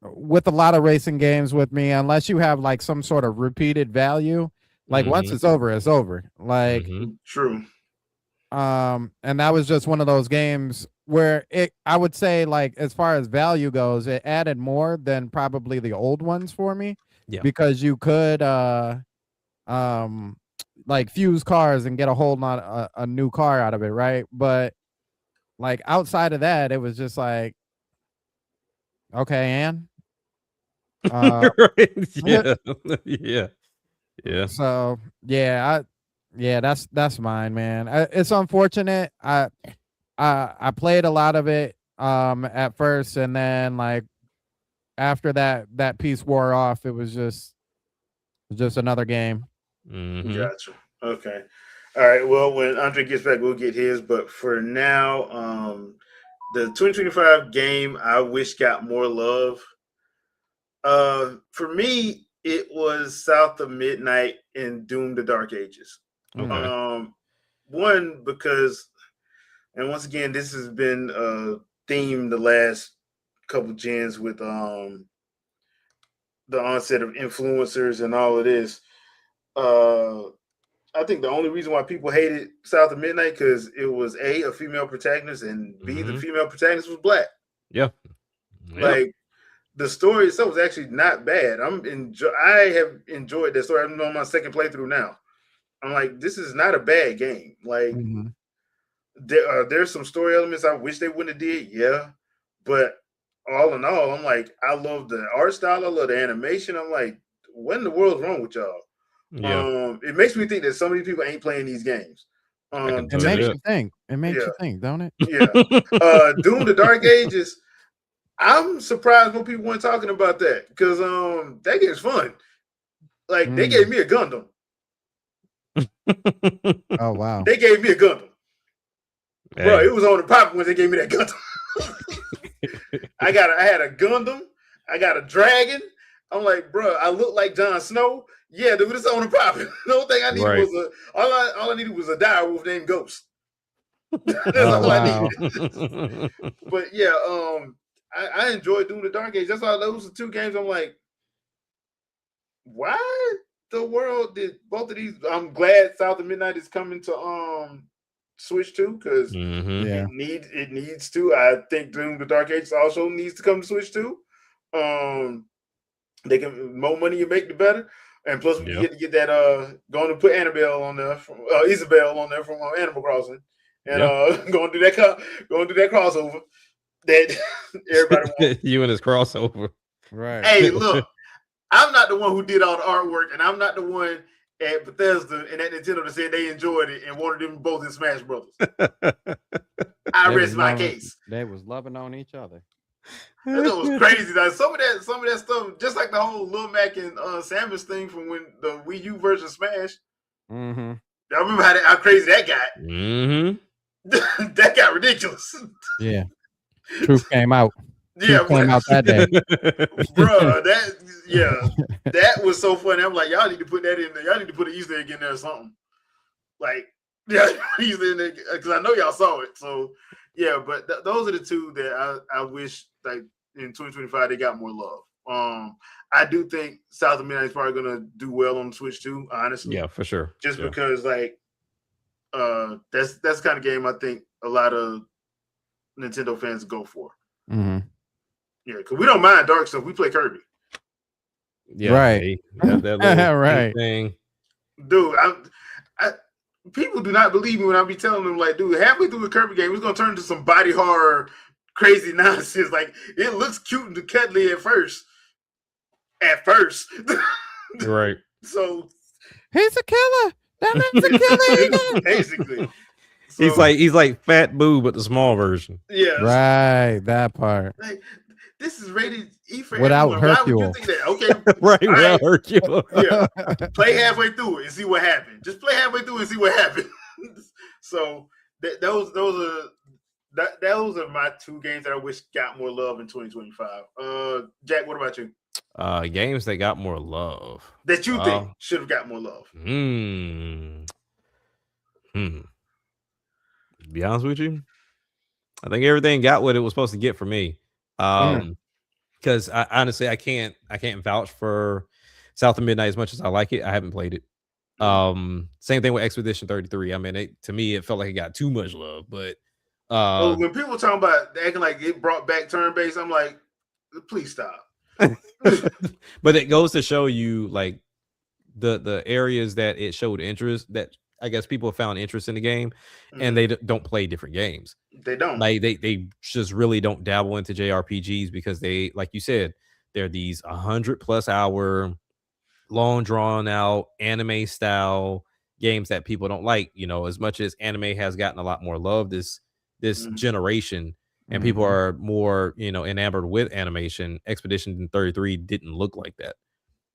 with a lot of racing games with me, unless you have like some sort of repeated value, like once Mhm. it's over, it's over. Like, Mhm. True. and that was just one of those games where I would say, like, as far as value goes, it added more than probably the old ones for me. Yeah. Because you could um like fuse cars and get a whole lot a new car out of it, right? But like outside of that, it was just like, okay, and Right. Yeah. Yeah. Yeah. so yeah, that's mine, man. It's unfortunate. I played a lot of it at first, and then like after that piece wore off, it was just another game. Mhm. Gotcha. Okay. All right. Well, when Andre gets back, we'll get his. But for now, the 2025 game I wish got more love. For me, it was South of Midnight and Doom: The Dark Ages. Okay. One because, and once again, this has been a theme the last couple gens with the onset of influencers and all of this. Uh, I think the only reason why people hated South of Midnight because it was a female protagonist and B the Mhm. female protagonist was black. Yeah. Yeah. Like the story itself was actually not bad. I have enjoyed that story. I'm on my second playthrough now. I'm like, this is not a bad game. Like Mhm. there's some story elements I wish they wouldn't have did, yeah. But all in all, I'm like, I love the art style, I love the animation. I'm like, what in the world's wrong with y'all? Yeah. It makes me think that some of these people ain't playing these games. I can It tell you makes Typically, you think. It makes yeah, you think, don't it? yeah. that. Doom: The Dark Ages. I'm surprised when people weren't talking about that because that game's fun. Like they gave Mm. me a Gundam. Oh wow. They gave me a Gundam. Bro, Hey. it was on the pop when they gave me that Gundam. I had a Gundam. I got a dragon. I'm like, bro, I look like Jon Snow. Yeah, dude, it's on the pop. The only thing I needed Right. was all I needed was a direwolf named Ghost. That's Oh all I wow. needed. But yeah, I enjoyed doing the Dark Age. That's why those are two games. I'm like, why the world did both of these? I'm glad South of Midnight is coming to Switch 2 because Mhm. Yeah. it needs to. I think Doom: The Dark Ages also needs to come to Switch 2. They can more money you make the better. And plus we Yeah. get to get that going to put Annabelle on there from Isabel on there from Animal Crossing. And Yeah. going to do that crossover that everybody wants. You and his crossover. Right. Hey, look, I'm not the one who did all the artwork, and I'm not the one at Bethesda and at Nintendo that said they enjoyed it and wanted them both in Smash Brothers. I They was rest my loving- case. They was loving on each other. That was crazy. Like some of that stuff, just like the whole Lil Mac and Samus thing from when the Wii U version of Smash. Mm-hmm. I remember how crazy that got. Mhm. That got ridiculous. Yeah. Truth came out. Yeah, Truth came out that day. bro. That was so funny. I'm like, y'all need to put that in there. Y'all need to put an Easter egg in there or something. Like, yeah, Easter egg because I know y'all saw it. So yeah, but those are the two that I wish like in 2025 they got more love. I do think South of Midnight is probably gonna do well on the Switch too. Honestly, Yeah, for sure. just Yeah. because like that's the kind of game I think a lot of Nintendo fans go for. Mm-hmm. Yeah, because we don't mind dark stuff. We play Kirby. Yeah. Right. Hey, that little Right. thing. Dude, people do not believe me when I be telling them, like, dude, halfway through the Kirby game, it's gonna turn into some body horror, crazy nonsense. Like, it looks cute and cuddly at first. Right. So He's a killer. That man's a killer. basically, so, he's like Fat Boo, but the small version. yeah, Right, that part. like, this is rated E for Without everyone. Why would you Hercule. think that? Okay, Right, all well, right. Hercule. Yeah, play halfway through it and see what happened. Just play halfway through and see what happened. So those are my two games that I wish got more love in 2025. Jack, what about you? Games that got more love That you think should have got more love? To be honest with you, I think everything got what it was supposed to get for me. Because I honestly I can't vouch for South of Midnight as much as I like it. I haven't played it. Same thing with Expedition 33. I mean, to me, it felt like it got too much love. But when people talking about acting like it brought back turn based, I'm like, please stop. But it goes to show you, like, the areas that it showed interest, that I guess people found interest in the game, and they don't play different games. They don't. Like they just really don't dabble into JRPGs because they, like you said, they're these 100+ hour, long drawn out anime style games that people don't like. You know, as much as anime has gotten a lot more love this generation, and people are more, enamored with animation, Expedition 33 didn't look like that.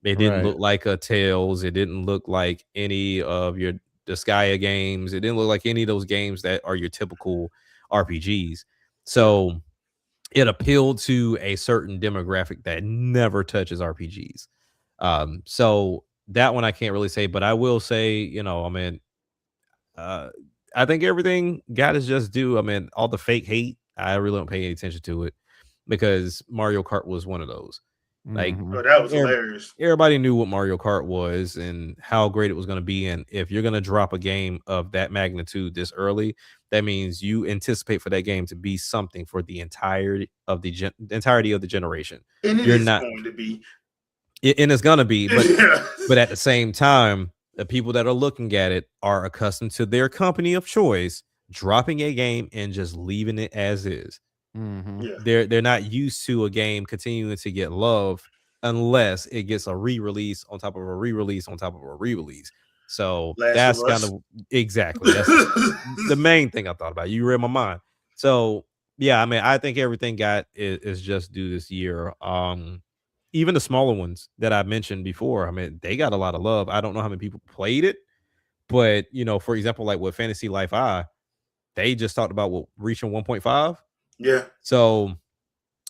It didn't look like a Tales. It didn't look like any of your Disgaea games. It didn't look like any of those games that are your typical RPGs. So it appealed to a certain demographic that never touches RPGs. So that one I can't really say, but I will say, I think everything got its just due. I mean, all the fake hate, I really don't pay any attention to it, because Mario Kart was one of those. Like, that was hilarious. Everybody knew what Mario Kart was and how great it was going to be. And if you're going to drop a game of that magnitude this early, that means you anticipate for that game to be something for the entirety of the generation. And it is going to be. And it's going to be. But, but at the same time, the people that are looking at it are accustomed to their company of choice dropping a game and just leaving it as is. They're not used to a game continuing to get love unless it gets a re-release on top of a re-release on top of a re-release. So that's kind of exactly that's the main thing I thought about. You read my mind. So yeah, I mean, I think everything got is just due this year. Even the smaller ones that I mentioned before, I mean, they got a lot of love. I don't know how many people played it, but for example, like with Fantasy Life I, they just talked about reaching 1.5. Yeah. So,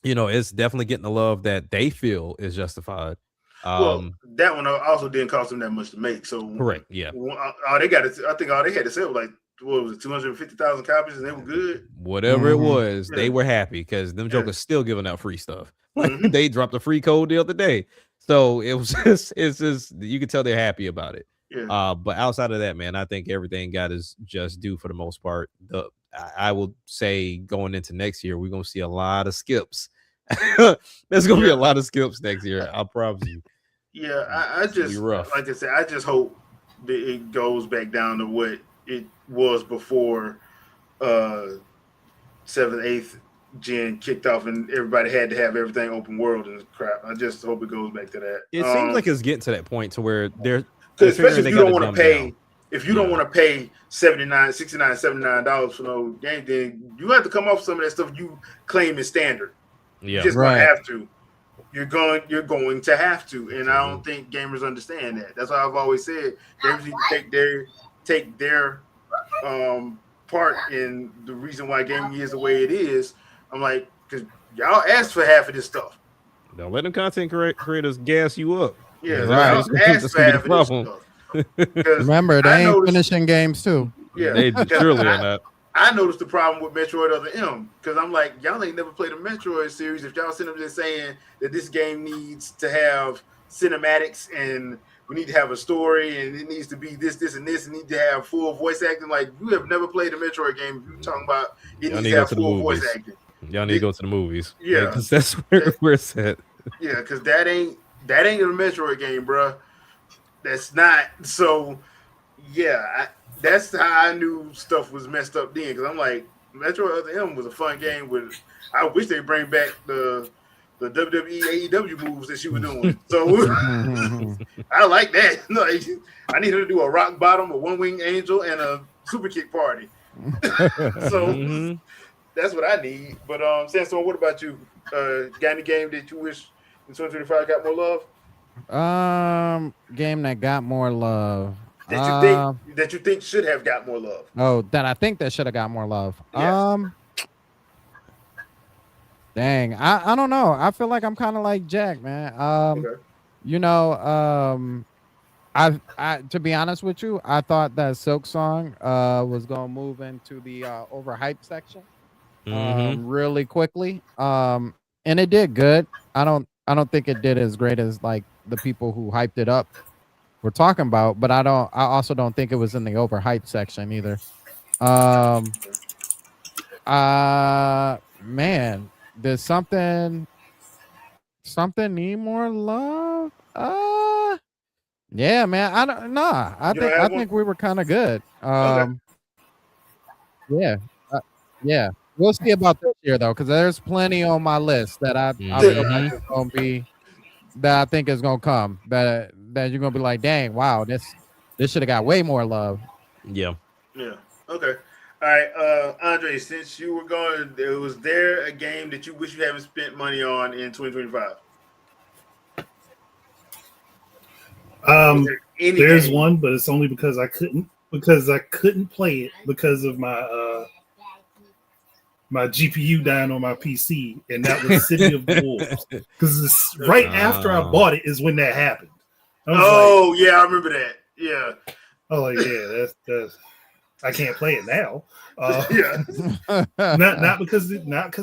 it's definitely getting the love that they feel is justified. Well, that one also didn't cost them that much to make. So correct. Yeah. All they got I think all they had to sell was like, what was it, 250,000 copies, and they were good. Whatever it was, they were happy because them jokers still giving out free stuff. Like they dropped a free code the other day. So it was it's just you can tell they're happy about it. Yeah. But outside of that, man, I think everything got is just due for the most part. I will say going into next year, we're gonna see a lot of skips. There's gonna be a lot of skips next year. I promise you. Yeah, I just like I said, I just hope that it goes back down to what it was before 7th, 8th gen kicked off and everybody had to have everything open world and crap. I just hope it goes back to that. It seems like it's getting to that point to where they're especially if you don't want to pay. If you don't want to pay $69, $79 for no game, then you have to come off some of that stuff you claim is standard. Yeah, you're just gonna have to. You're going to have to, and I don't think gamers understand that. That's why I've always said gamers need to take their part in the reason why gaming is the way it is. I'm like, because y'all asked for half of this stuff. Don't let them content creators gas you up. Yeah, right. Asked for half of this stuff. Remember, they ain't finishing games too. Yeah, they surely are not. I noticed the problem with Metroid Other M because I'm like, y'all ain't never played a Metroid series. If y'all sitting up there saying that this game needs to have cinematics and we need to have a story and it needs to be this, and this, and need to have full voice acting, like you have never played a Metroid game. You're talking about it needs to have full voice acting. Y'all need to go to the movies. Yeah, because that's where it's at. Yeah, because that ain't a Metroid game, bro. That's not. So yeah, that's how I knew stuff was messed up then. Because I'm like, Metro Other M was a fun game. I wish they bring back the WWE AEW moves that she was doing. So I like that. Like, I need her to do a rock bottom, a one wing angel, and a super kick party. So that's what I need. But Sandstorm, what about you? Got any game that you wish in 2025 got more love? Game that got more love. That you think should have got more love. Oh, that I think that should have got more love. Yes. Dang, I don't know. I feel like I'm kind of like Jack, man. Okay. You know, I to be honest with you, I thought that Silk Song was gonna move into the overhyped section really quickly. And it did good. I don't think it did as great as like the people who hyped it up were talking about, but I also don't think it was in the overhyped section either. Man, there's something need more love. Yeah, man. I think we were kind of good. Okay. Yeah. We'll see about this year though, because there's plenty on my list that I feel like is gonna be that I think is gonna come. That you're gonna be like, dang, wow, this should have got way more love. Yeah. Okay. All right, Andre, since you were going, was there a game that you wish you haven't spent money on in 2025? There's one, but it's only because I couldn't play it because of my my GPU dying on my PC, and that was City of Wolves. Because right after I bought it is when that happened. Yeah, I remember that. Yeah. Oh, like, yeah, that's I can't play it now. Yeah. not because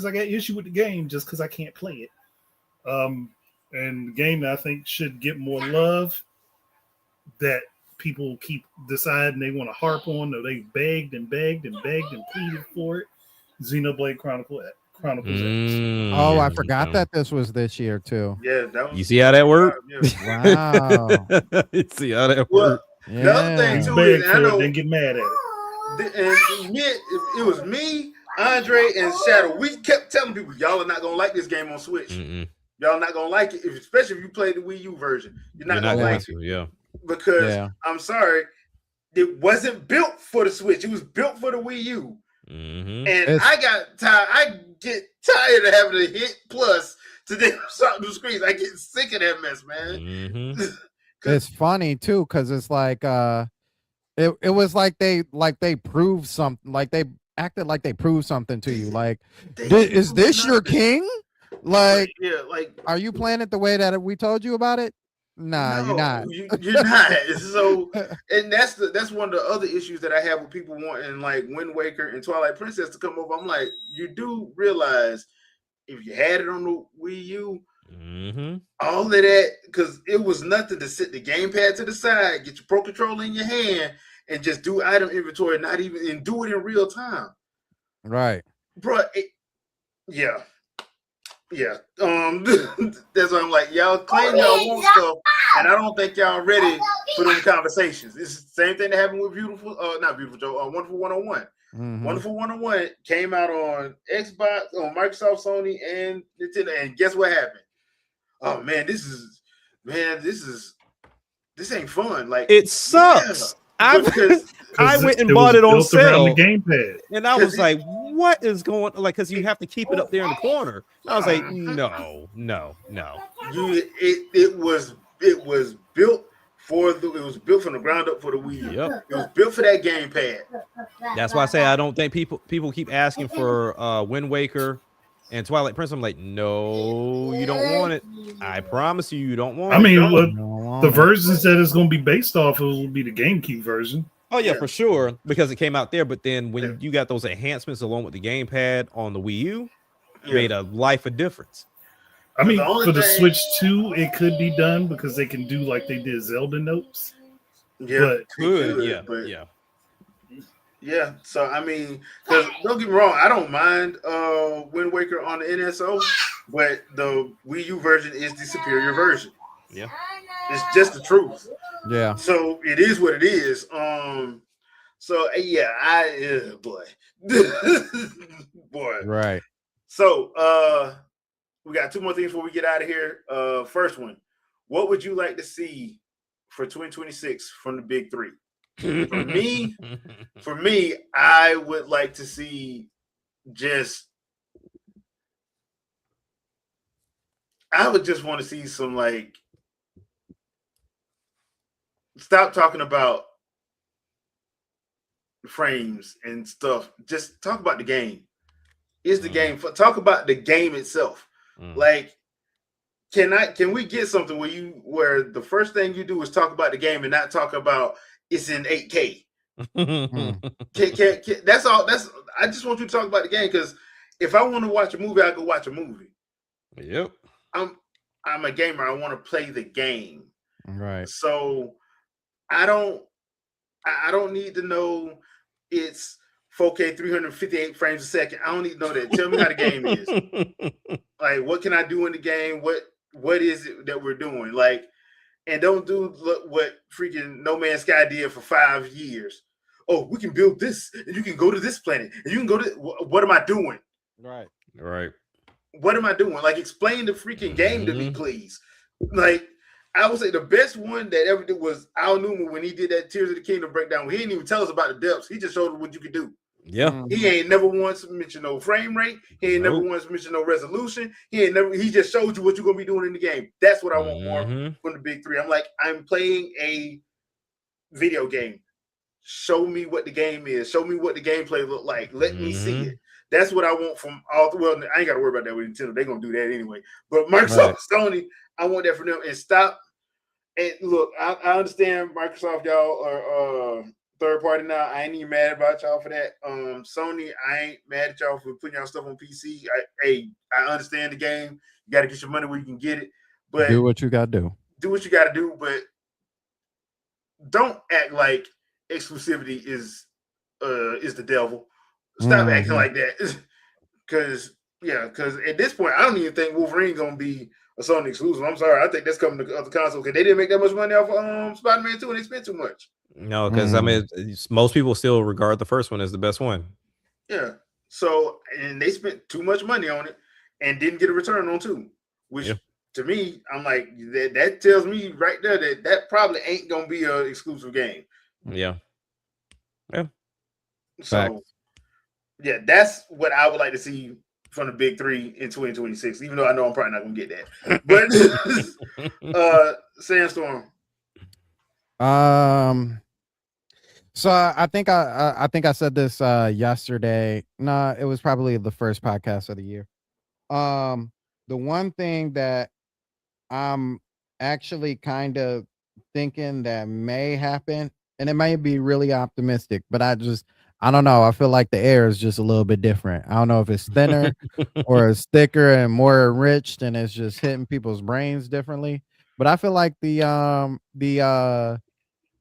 I got issue with the game, just because I can't play it. And the game that I think should get more love that people keep deciding they want to harp on, or they begged and pleaded for it. Xenoblade Chronicles X. Oh, I forgot that this was this year too. Yeah, that was, you see how that worked? Wow. You see how that worked? Yeah. The other thing too Beg is, for I know, it, then get mad at it. And it was me, Andre, and Shadow. We kept telling people, y'all are not gonna like this game on Switch. Y'all not gonna like it, especially if you play the Wii U version. You're not gonna like it. Yeah. Because I'm sorry, it wasn't built for the Switch. It was built for the Wii U. And I got tired. I get tired of having to hit plus to then something to screens. I get sick of that mess, man. It's funny too, because it's like it was like they proved something, like they acted like they proved something to you. Like, is this your king? Like, yeah, like, are you playing it the way that we told you about it? Nah, no, you're not. You're not. So, and that's one of the other issues that I have with people wanting like Wind Waker and Twilight Princess to come over. I'm like, you do realize if you had it on the Wii U, all of that, because it was nothing to sit the gamepad to the side, get your Pro Controller in your hand, and just do item inventory, and do it in real time. Right, bro. Yeah. That's why I'm like, y'all claim y'all want stuff, and I don't think y'all ready for them conversations. It's the same thing that happened with Wonderful 101. Wonderful 101 came out on Xbox, on Microsoft, Sony, and Nintendo. And guess what happened? Oh man, this ain't fun. Like, it sucks. I went and bought it on sale, the gamepad, and I was like, "What is going on?" Like, because you have to keep it up there in the corner. I was like, "No." It was built it was built from the ground up for the Wii U. Yep. It was built for that gamepad. That's why I say I don't think people keep asking for Wind Waker and Twilight Princess. I'm like, no, you don't want it. I promise you don't want it. I mean, the versions that it's going to be based off of will be the GameCube version. Oh yeah, for sure, because it came out there. But then when you got those enhancements along with the gamepad on the Wii U, it made a life of difference. I mean, for the Switch 2, it could be done because they can do like they did Zelda notes. Yeah, Yeah. So I mean, because don't get me wrong, I don't mind Wind Waker on the NSO, but the Wii U version is the superior version. Yeah, it's just the truth. Yeah. So it is what it is. So yeah, boy, boy. Right. So we got two more things before we get out of here. First one, what would you like to see for 2026 from the big three? For me, I would like to see just. I would just want to see some like. Stop talking about frames and stuff. Just talk about the game. Is the game? Talk about the game itself. Like, can we get something where the first thing you do is talk about the game and not talk about it's in 8K? That's all. I just want you to talk about the game, because if I want to watch a movie, I go watch a movie. Yep. I'm a gamer. I want to play the game. Right. So I don't need to know it's 4K 358 frames a second. I don't need to know that. Tell me how the game is. Like, what can I do in the game? What is it that we're doing? Like, and don't do what freaking No Man's Sky did for 5 years. Oh, we can build this, and you can go to this planet, and you can go to. What am I doing? Right. What am I doing? Like, explain the freaking game to me, please. Like, I would say the best one that ever did was Al Newman when he did that Tears of the Kingdom breakdown. He didn't even tell us about the depths. He just showed us what you could do. Yeah. He ain't never once mentioned no frame rate. He ain't never once mentioned no resolution. He just showed you what you're gonna be doing in the game. That's what I want more from the big three. I'm like, I'm playing a video game. Show me what the game is. Show me what the gameplay look like. Let me see it. That's what I want from all. Well, I ain't got to worry about that with Nintendo. They're gonna do that anyway. But Microsoft, Sony, I want that from them. And stop. And look, I understand Microsoft, y'all are third party now. I ain't even mad about y'all for that. Sony, I ain't mad at y'all for putting y'all stuff on PC. I understand the game. You got to get your money where you can get it. But do what you got to do. Do what you got to do. But don't act like exclusivity is the devil. Stop acting like that. Because at this point, I don't even think Wolverine gonna be a Sony exclusive. I'm sorry, I think that's coming to other consoles because they didn't make that much money off of Spider-Man 2 and they spent too much. No, because I mean, most people still regard the first one as the best one. Yeah. So, and they spent too much money on it and didn't get a return on 2, which to me, I'm like, that tells me right there that probably ain't gonna be an exclusive game. Yeah. So, yeah, that's what I would like to see from the big three in 2026, even though I know I'm probably not gonna get that. But Sandstorm. So I think I said this yesterday. No, it was probably the first podcast of the year. The one thing that I'm actually kind of thinking that may happen, and it may be really optimistic, but I don't know. I feel like the air is just a little bit different. I don't know if it's thinner or it's thicker and more enriched, and it's just hitting people's brains differently. But I feel like the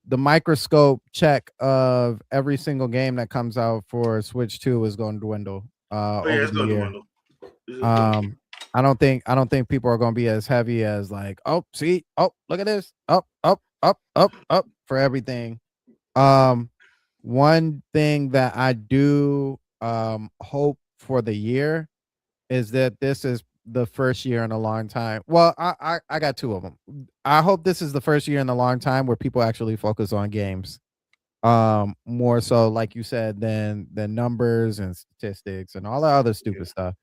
microscope check of every single game that comes out for Switch 2 is going to dwindle over the year. I don't think people are going to be as heavy as like, look at this, up for everything. One thing that I do hope for the year is that this is the first year in a long time. Well, I got two of them. I hope this is the first year in a long time where people actually focus on games. More so, like you said, than numbers and statistics and all the other stupid stuff.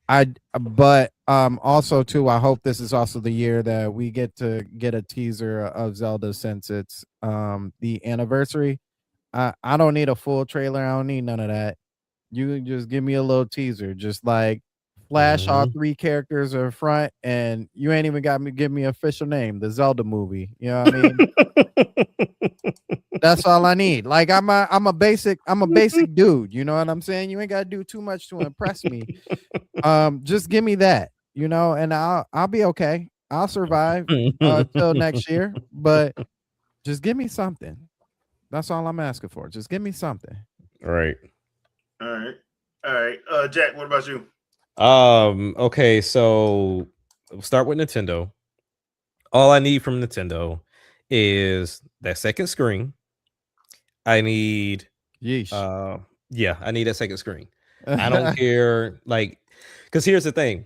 But also too, I hope this is also the year that we get a teaser of Zelda, since it's the anniversary. I don't need a full trailer. I don't need none of that. You can just give me a little teaser, just like flash all 3 characters in front, and you ain't even got me give me an official name, the Zelda movie. You know what I mean? That's all I need. Like I'm a basic dude. You know what I'm saying? You ain't got to do too much to impress me. Just give me that, and I'll be okay. I'll survive till next year. But just give me something. That's all I'm asking for. Just give me something. All right. Jack, what about you? Okay, so we'll start with Nintendo. All I need from Nintendo is that second screen. I need Yeesh. yeah, I need that second screen. I don't care, like, because here's the thing.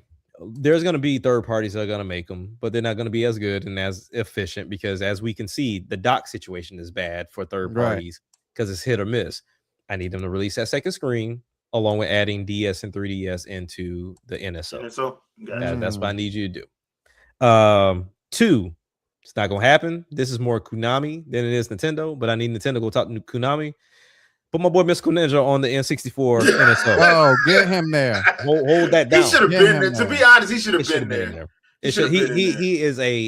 There's going to be third parties that are going to make them, but they're not going to be as good and as efficient because, as we can see, the dock situation is bad for third Right. parties because it's hit or miss. I need them to release that second screen along with adding DS and 3DS into the NSO. And so, gotcha. That's what I need you to do. 2, it's not going to happen. This is more Konami than it is Nintendo, but I need Nintendo to go talk to Konami. Put my boy Mystical Ninja on the N64 NSO. Oh, get him there. Hold that down. He should have Get been him there. To there. be honest, he should have It should been have been in there. there. He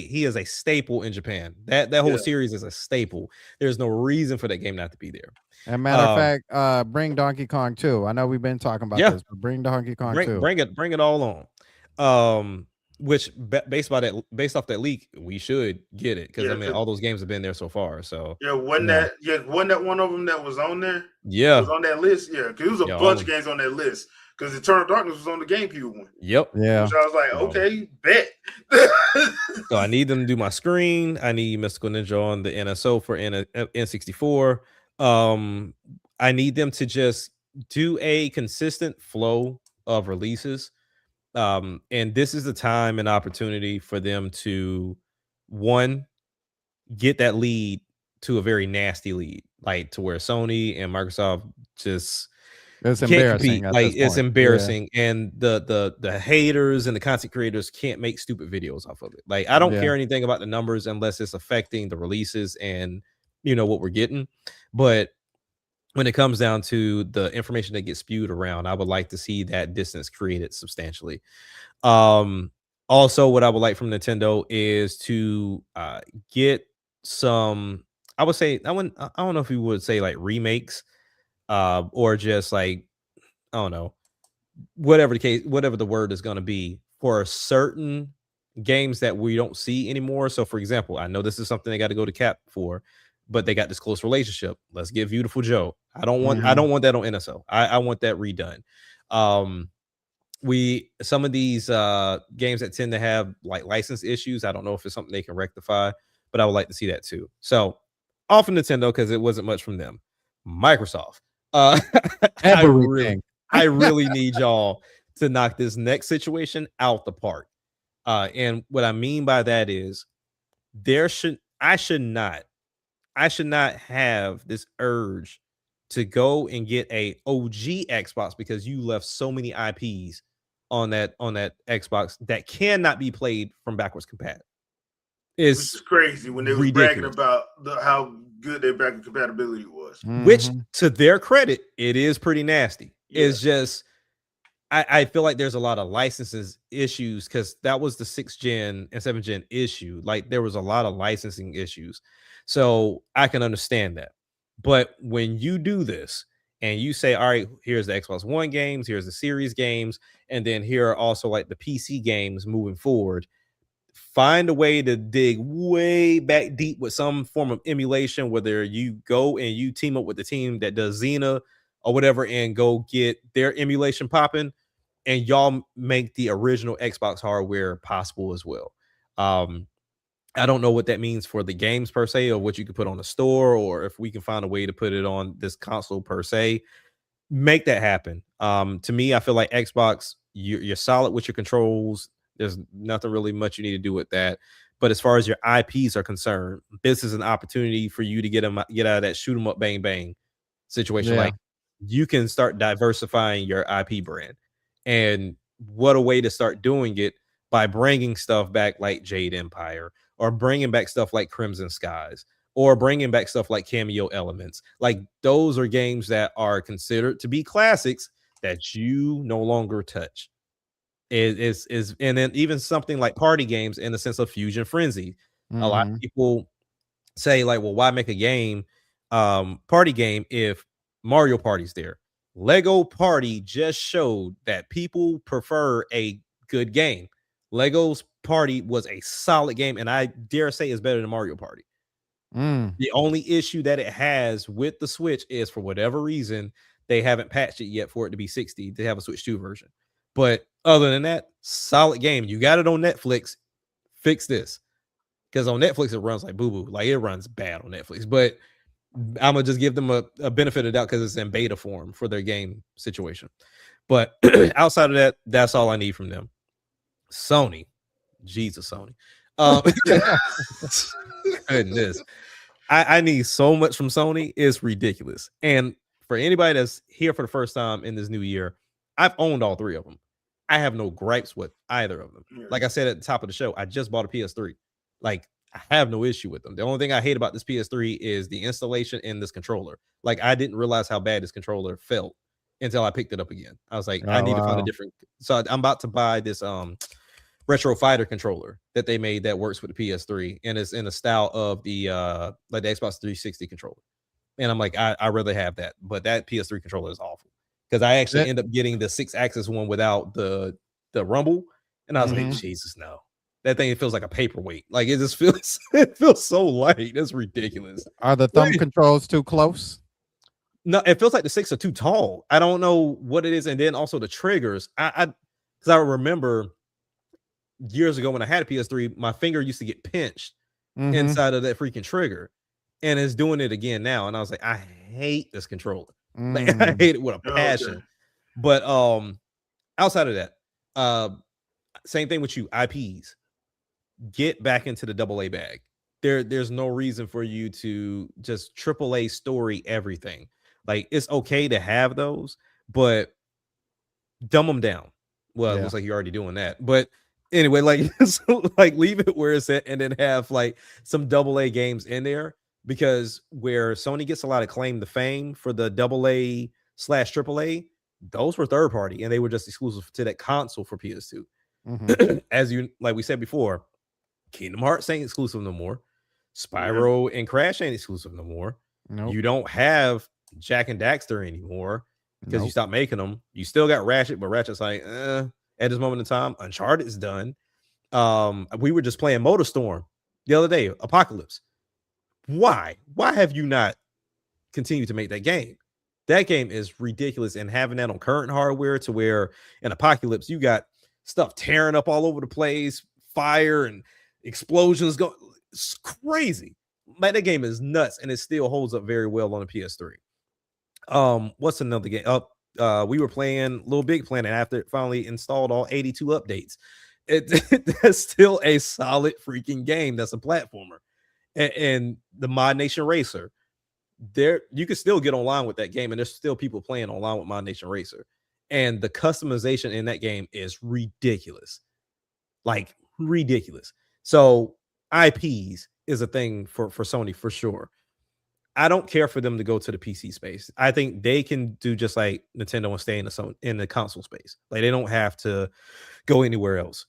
He is a staple in Japan. That whole Yeah. series is a staple. There's no reason for that game not to be there. And matter of fact, bring Donkey Kong too. I know we've been talking about this, but bring Donkey Kong too. Bring it all on. Which based off that leak, we should get it because I mean all those games have been there so far. So wasn't that one of them that was on there? Yeah, was on that list. Yeah, because it was a bunch of games on that list. Because Eternal Darkness was on the GameCube one. Yep. Yeah. So I was like, okay, bet. So I need them to do my screen. I need Mystical Ninja on the NSO for N64. I need them to just do a consistent flow of releases. And this is the time and opportunity for them to, one, get that lead to a very nasty lead, like to where Sony and Microsoft just it's can't embarrassing. compete. Like it's embarrassing, and the haters and the content creators can't make stupid videos off of it. Like I don't care anything about the numbers unless it's affecting the releases and what we're getting. But when it comes down to the information that gets spewed around, I would like to see that distance created substantially. Also, what I would like from Nintendo is to get some. I would say I don't know if we would say like remakes, or just like I don't know, whatever the word is going to be for certain games that we don't see anymore. So, for example, I know this is something they got to go to Cap for, but they got this close relationship. Let's get Beautiful Joe. I don't want that on NSO. I want that redone. Some of these games that tend to have like license issues, I don't know if it's something they can rectify, but I would like to see that too. So off of Nintendo, because it wasn't much from them. Microsoft. Everything. I really need y'all to knock this next situation out the park. And what I mean by that is I should not have this urge to go and get a OG Xbox because you left so many IPs on that Xbox that cannot be played from backwards compat. It's crazy when they were bragging about how good their backwards compatibility was. Which, to their credit, it is pretty nasty. Yeah. It's just I feel like there's a lot of licenses issues because that was the 6th gen and 7th gen issue. Like there was a lot of licensing issues. So I can understand that. But when you do this and you say, all right, here's the Xbox One games, here's the series games, and then here are also like the PC games moving forward, find a way to dig way back deep with some form of emulation, whether you go and you team up with the team that does Xena or whatever and go get their emulation popping, and y'all make the original Xbox hardware possible as well. I don't know what that means for the games per se, or what you could put on the store, or if we can find a way to put it on this console per se. Make that happen. To me, I feel like Xbox, you're solid with your controls. There's nothing really much you need to do with that. But as far as your IPs are concerned, this is an opportunity for you to get out of that shoot 'em up, bang bang situation. Like you can start diversifying your IP brand, and what a way to start doing it by bringing stuff back like Jade Empire, or bringing back stuff like Crimson Skies, or bringing back stuff like Cameo Elements. Like those are games that are considered to be classics that you no longer touch. Is and then even something like party games in the sense of Fusion Frenzy. A lot of people say like, well, why make a game party game if Mario Party's there? Lego Party just showed that people prefer a good game. Lego's Party was a solid game, and I dare say is better than Mario Party. The only issue that it has with the Switch is, for whatever reason, they haven't patched it yet for it to be 60 to have a Switch 2 version. But other than that, solid game. You got it on Netflix. Fix this. Because on Netflix, it runs like boo-boo. Like it runs bad on Netflix. But I'm gonna just give them a benefit of the doubt because it's in beta form for their game situation. But outside of that, that's all I need from them. Sony, Jesus, Sony. Goodness, I need so much from Sony. It's ridiculous. And for anybody that's here for the first time in this new year, I've owned all three of them. I have no gripes with either of them. Like I said at the top of the show, I just bought a PS3. Like, I have no issue with them. The only thing I hate about this PS3 is the installation in this controller. Like, I didn't realize how bad this controller felt until I picked it up again. I was like, I need to find a different. So I'm about to buy this retro fighter controller that they made that works with the PS3, and it's in the style of the like the Xbox 360 controller. And I'm like, I rather have that, but that PS3 controller is awful because I actually end up getting the 6-axis one without the rumble, and I was like, Jesus, no. That thing, it feels like a paperweight. Like, it just feels it feels so light. It's ridiculous. Are the thumb controls too close? No, it feels like the 6 are too tall. I don't know what it is. And then also the triggers. I remember years ago when I had a PS3, my finger used to get pinched inside of that freaking trigger. And it's doing it again now. And I was like, I hate this controller. Like, I hate it with a passion. Okay. But outside of that, same thing with you, IPs. Get back into the AA bag. There's no reason for you to just AAA story everything. Like, it's okay to have those, but dumb them down. Well, it looks like you're already doing that. But anyway, like, so, like, leave it where it's at and then have like some AA games in there, because where Sony gets a lot of claim to fame for the AA/AAA, those were third party and they were just exclusive to that console for PS2. As you, like we said before, Kingdom Hearts ain't exclusive no more. Spyro and Crash ain't exclusive no more. You don't have Jack and Daxter anymore because you stopped making them. You still got Ratchet, but Ratchet's like, at this moment in time. Uncharted is done. We were just playing MotorStorm the other day, Apocalypse. Why have you not continued to make that game? That game is ridiculous, and having that on current hardware to where in Apocalypse you got stuff tearing up all over the place, fire and explosions going. It's crazy. Like, that game is nuts, and it still holds up very well on the PS3. What's another game? We were playing Little Big Planet after it finally installed all 82 updates. That's still a solid freaking game. That's a platformer. And the Mod Nation Racer, there you can still get online with that game, and there's still people playing online with Mod Nation Racer. And the customization in that game is ridiculous. Like, ridiculous. So IPs is a thing for Sony for sure. I don't care for them to go to the PC space. I think they can do just like Nintendo and stay in the console space. Like, they don't have to go anywhere else.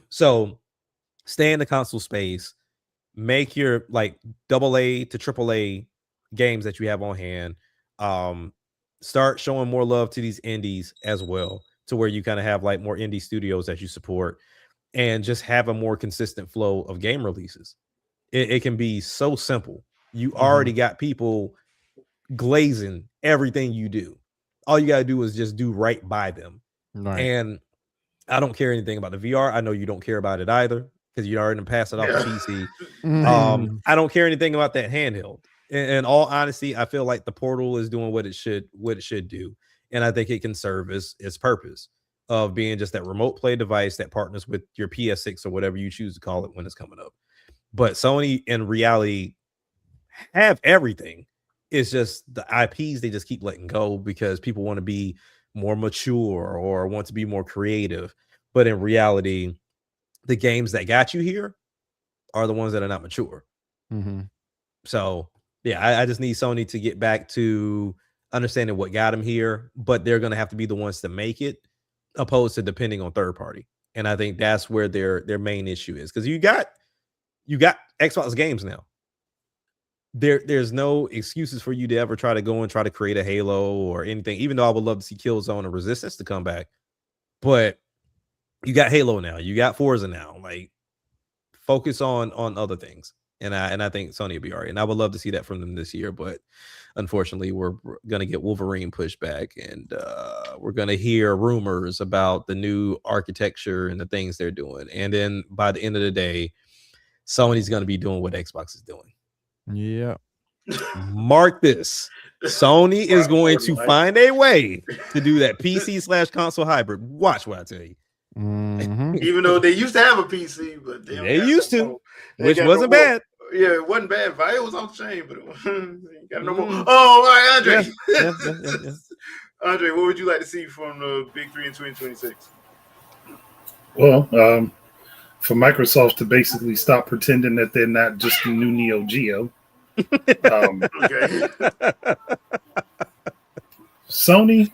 So stay in the console space. Make your like AA to AAA games that you have on hand. Start showing more love to these indies as well, to where you kind of have like more indie studios that you support, and just have a more consistent flow of game releases. It can be so simple. You already got people glazing everything you do. All you got to do is just do right by them. Right. And I don't care anything about the VR. I know you don't care about it either, because you already passed it off to PC. I don't care anything about that handheld. In all honesty, I feel like the Portal is doing what it should do. And I think it can serve its purpose of being just that remote play device that partners with your PS6 or whatever you choose to call it when it's coming up. But Sony, in reality, have everything. It's just the IPs they just keep letting go because people want to be more mature or want to be more creative. But in reality, the games that got you here are the ones that are not mature. So yeah, I just need Sony to get back to understanding what got them here, but they're going to have to be the ones to make it, opposed to depending on third party. And I think that's where their main issue is, because you got Xbox games now. There's no excuses for you to ever try to go and try to create a Halo or anything, even though I would love to see Killzone and Resistance to come back. But you got Halo now, you got Forza now. Like, focus on other things. And I think Sony will be all right. And I would love to see that from them this year. But unfortunately, we're going to get Wolverine pushed back. And we're going to hear rumors about the new architecture and the things they're doing. And then by the end of the day, Sony's going to be doing what Xbox is doing. Yeah. Mark this. Sony is going to find a way to do that PC/console hybrid. Watch what I tell you. Even though they used to have a PC, but they used to, which wasn't bad. Yeah, it wasn't bad. It was off the chain, but it got no more. Oh, all right, Andre. Yeah. Andre, what would you like to see from the Big Three in 2026? Well, for Microsoft to basically stop pretending that they're not just the new Neo Geo. Okay. Sony,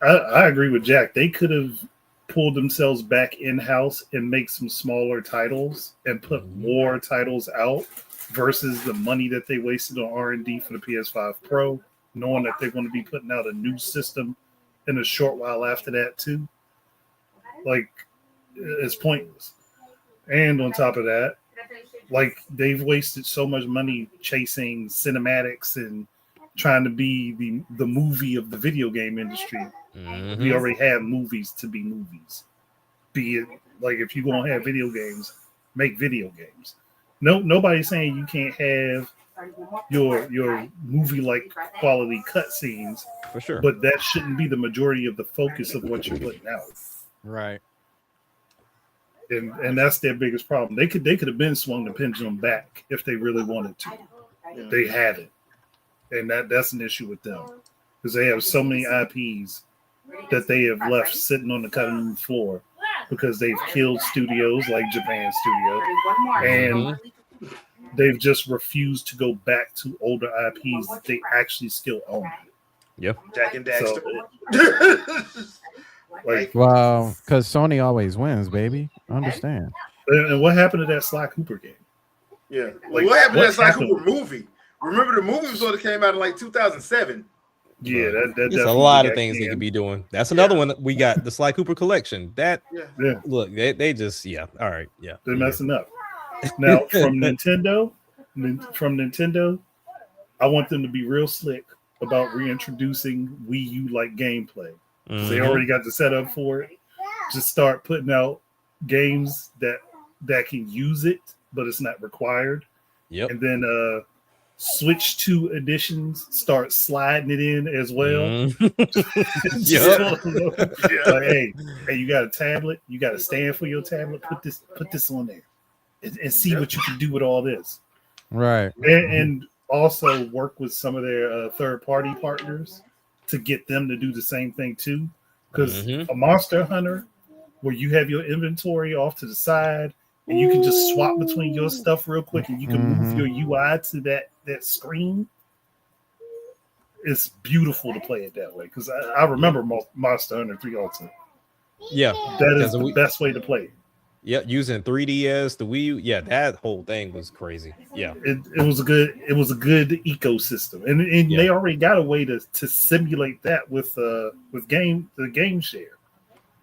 I agree with Jack. They could have pulled themselves back in-house and make some smaller titles and put more titles out versus the money that they wasted on R&D for the PS5 Pro, knowing that they're going to be putting out a new system in a short while after that too. Like, it's pointless. And on top of that, like, they've wasted so much money chasing cinematics and trying to be the movie of the video game industry. We already have movies to be movies. Be it, like, if you're going to have video games, make video games. Nobody's saying you can't have your movie-like quality cutscenes. For sure. But that shouldn't be the majority of the focus of what you're putting out. Right. And that's their biggest problem. They could have been swung the pendulum back if they really wanted to. They haven't. And that's an issue with them. Because they have so many IPs that they have left sitting on the cutting room floor because they've killed studios like Japan Studio. And they've just refused to go back to older IPs that they actually still own. Yep. Jack and Daxter. Like, well, because Sony always wins, baby. Understand. And what happened to that Sly Cooper game? Yeah. Like, what happened to that Sly Cooper movie? Remember the movie sort of came out in like 2007. Yeah, there's a lot of things they could be doing. That's another one that we got, the Sly Cooper collection. That look, they just all right, they're messing up. Now from Nintendo, I want them to be real slick about reintroducing Wii U like gameplay. They already got the setup for it. Just start putting out games that can use it, but it's not required. Yep. And then Switch 2 editions start sliding it in as well. Like, hey, you got a tablet, you got a stand for your tablet. Put this on there, and see what you can do with all this. Right. And also work with some of their third-party partners to get them to do the same thing too. Because a Monster Hunter, where you have your inventory off to the side, and you can just swap between your stuff real quick, and you can move your UI to that screen. It's beautiful to play it that way. Because I remember Monster Hunter 3 Ultimate. Yeah, that is the best way to play it. Yeah, using 3DS, the Wii U, that whole thing was crazy. Yeah, it was a good ecosystem, and they already got a way to simulate that with the game share.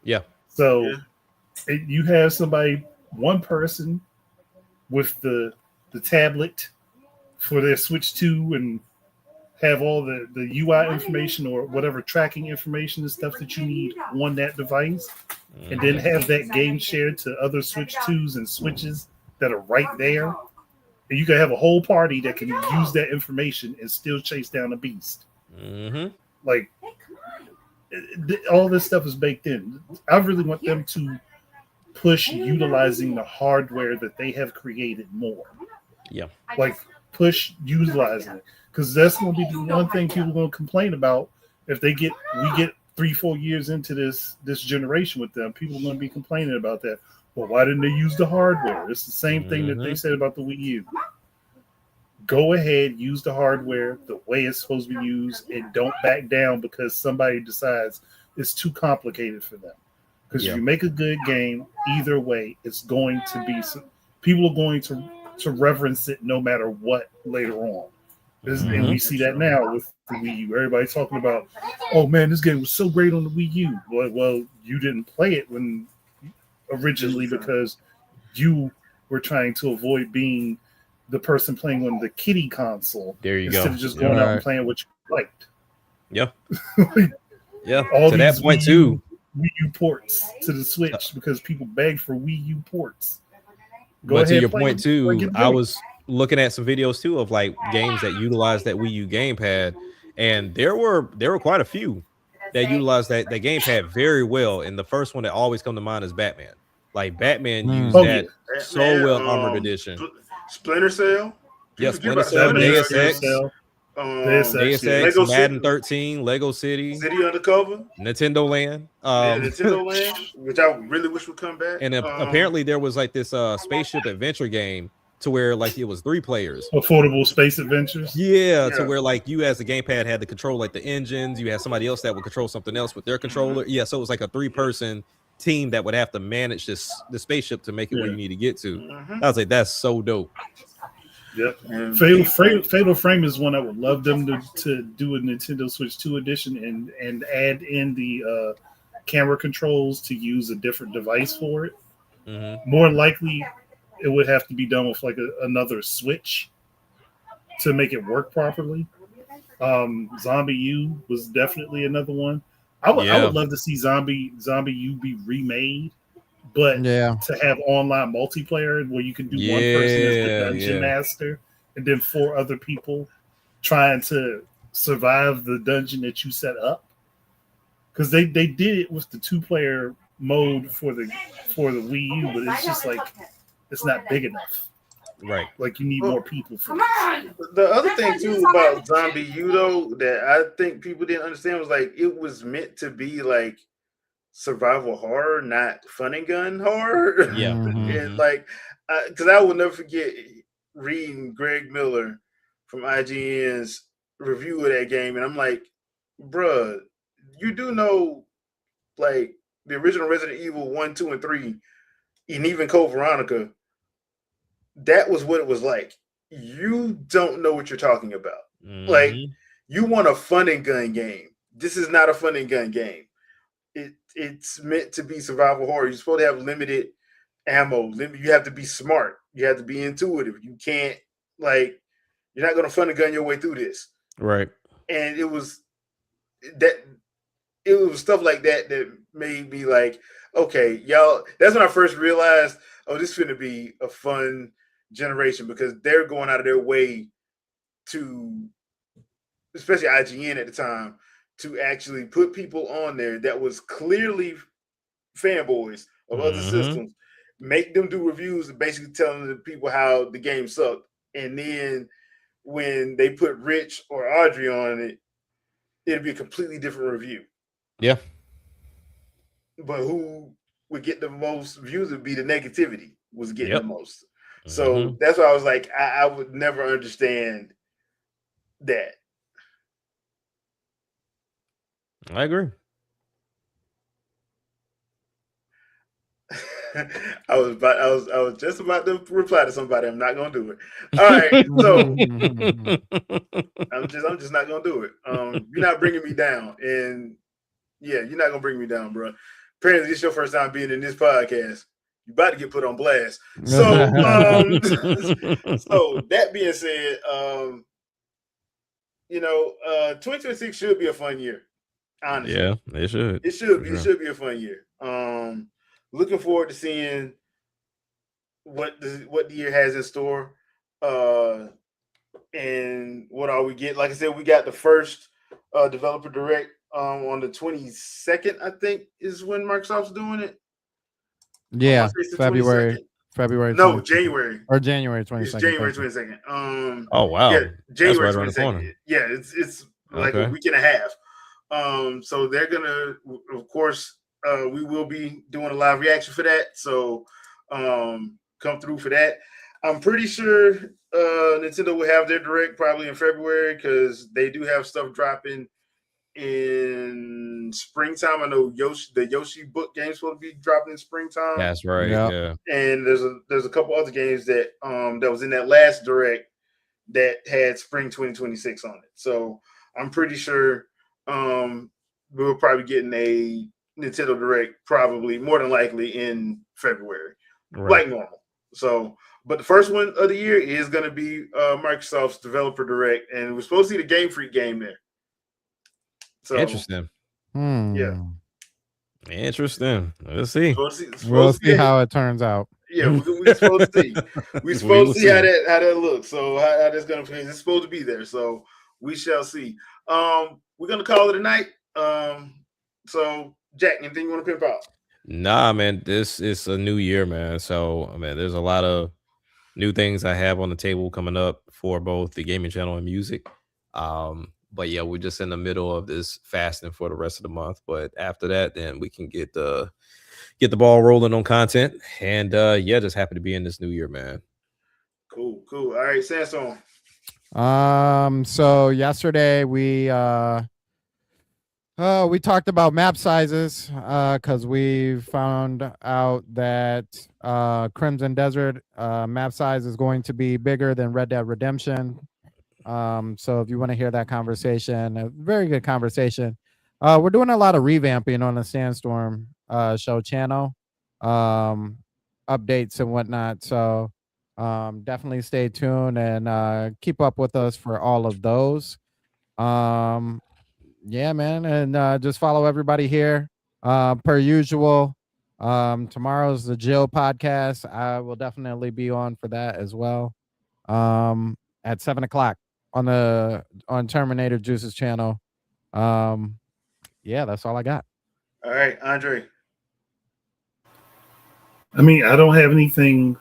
Yeah, so you have one person with the tablet for their Switch 2 and have all the UI information or whatever tracking information and stuff that you need on that device, and then have that game shared to other Switch 2s and Switches that are right there. And you can have a whole party that can use that information and still chase down a beast. Like, all this stuff is baked in. I really want them to push utilizing the hardware that they have created more. Yeah. Like, push utilizing it. Because that's going to be the one thing people are going to complain about if we get 3-4 years into this generation with them. People are going to be complaining about that. Well, why didn't they use the hardware? It's the same thing that they said about the Wii U. Go ahead, use the hardware the way it's supposed to be used, and don't back down because somebody decides it's too complicated for them. Because if you make a good game, either way, it's going to be people are going to reverence it no matter what later on. And we see that now with the Wii U. Everybody's talking about, oh man, this game was so great on the Wii U. Well, you didn't play it originally because you were trying to avoid being the person playing on the kiddie console. There you instead go. of just going out and playing what you liked. Yeah. All to that point too. Wii U ports to the Switch because people begged for Wii U ports. But to your point too, looking at some videos too of like games that utilize that Wii U gamepad, and there were quite a few that utilized that gamepad very well. And the first one that always come to mind is Batman. Like Batman used Oh yeah, that so well. Armored Edition. Splinter Cell. Yeah, People forget Splinter about Cell, Splinter Batman, Deus Cell. Ex, Cell, Deus Ex, Deus Ex, Lego Madden City, 13, Lego City, City Undercover, Nintendo Land. Nintendo Land, which I really wish would come back. And apparently there was like this spaceship adventure game to where like it was 3 players. Affordable Space Adventures. Yeah, to where like you as the gamepad had to control like the engines. You had somebody else that would control something else with their controller. Yeah, so it was like a 3-person team that would have to manage the spaceship to make it where you need to get to. I was like, that's so dope. Yep. Fatal Frame is one I would love them to do a Nintendo Switch 2 edition and add in the camera controls to use a different device for it. More likely, it would have to be done with like another Switch to make it work properly. Zombie U was definitely another one. I would love to see Zombie U be remade, but to have online multiplayer where you can do one person as the dungeon master and then 4 other people trying to survive the dungeon that you set up. Because they did it with the 2-player mode for the Wii U, but it's just like it's not big enough. Right. Like you need more people for it. The other thing too about Zombie U though that I think people didn't understand was like it was meant to be like survival horror, not fun and gun horror. Yeah. And like because I will never forget reading Greg Miller from IGN's review of that game, and I'm like, bruh, you do know like the original Resident Evil 1, 2, and 3, and even Code Veronica, that was what it was like. You don't know what you're talking about. Like, you want a fun and gun game. This is not a fun and gun game. It's meant to be survival horror. You're supposed to have limited ammo. You have to be smart. You have to be intuitive. You can't, like, you're not going to fun and gun your way through this. Right. And it was stuff like that that made me like, okay, y'all, that's when I first realized, oh, this is going to be a fun generation because they're going out of their way to, especially IGN at the time, to actually put people on there that was clearly fanboys of other systems, make them do reviews and basically telling the people how the game sucked. And then when they put Rich or Audrey on it, it'd be a completely different review. Yeah. But who would get the most views would be the negativity was getting the most. So that's why I was like, I would never understand that. I agree. I was just about to reply to somebody. I'm not gonna do it. All right, so I'm just not gonna do it. You're not bringing me down, and yeah, you're not gonna bring me down, bro. Apparently, this is your first time being in this podcast. You about to get put on blast. So, so that being said, 2026 should be a fun year. Honestly, yeah, it should. It should be. It should be a fun year. Looking forward to seeing what the year has in store, and what all we get. Like I said, we got the first developer direct on the 22nd. I think is when Microsoft's doing it. Yeah, February. No, January or January 22nd. It's January 22nd. Oh wow, yeah, January 22nd. Yeah, it's like a week and a half. So they're gonna, of course, we will be doing a live reaction for that. So come through for that. I'm pretty sure Nintendo will have their direct probably in February because they do have stuff dropping in springtime. I know the Yoshi book game is supposed to be dropping in springtime. That's right. Yeah. And there's a couple other games that that was in that last direct that had spring 2026 on it. So I'm pretty sure we're probably getting a Nintendo Direct probably more than likely in February, like normal. So, but the first one of the year is going to be Microsoft's Developer Direct, and we're supposed to see the Game Freak game there. So, interesting. Yeah. Interesting. Let's see. We'll see how it turns out. Yeah, we supposed to see. We supposed to see how that looks. So how that's gonna play. It's supposed to be there. So we shall see. We're gonna call it a night. So Jack, anything you want to pimp out? Nah, man, this is a new year, man. So, I mean, there's a lot of new things I have on the table coming up for both the gaming channel and music. But yeah, we're just in the middle of this fasting for the rest of the month. But after that, then we can get the ball rolling on content. And yeah, just happy to be in this new year, man. Cool. All right, Samsung. So yesterday we talked about map sizes because we found out that Crimson Desert map size is going to be bigger than Red Dead Redemption. So if you want to hear that conversation, a very good conversation. We're doing a lot of revamping on the Sandstorm show channel, updates and whatnot. So definitely stay tuned and keep up with us for all of those. Yeah, man, and just follow everybody here per usual. Tomorrow's the Jill podcast. I will definitely be on for that as well. At 7:00 on Terminator Juice's channel. Yeah, that's all I got. All right, Andre. I mean, I don't have anything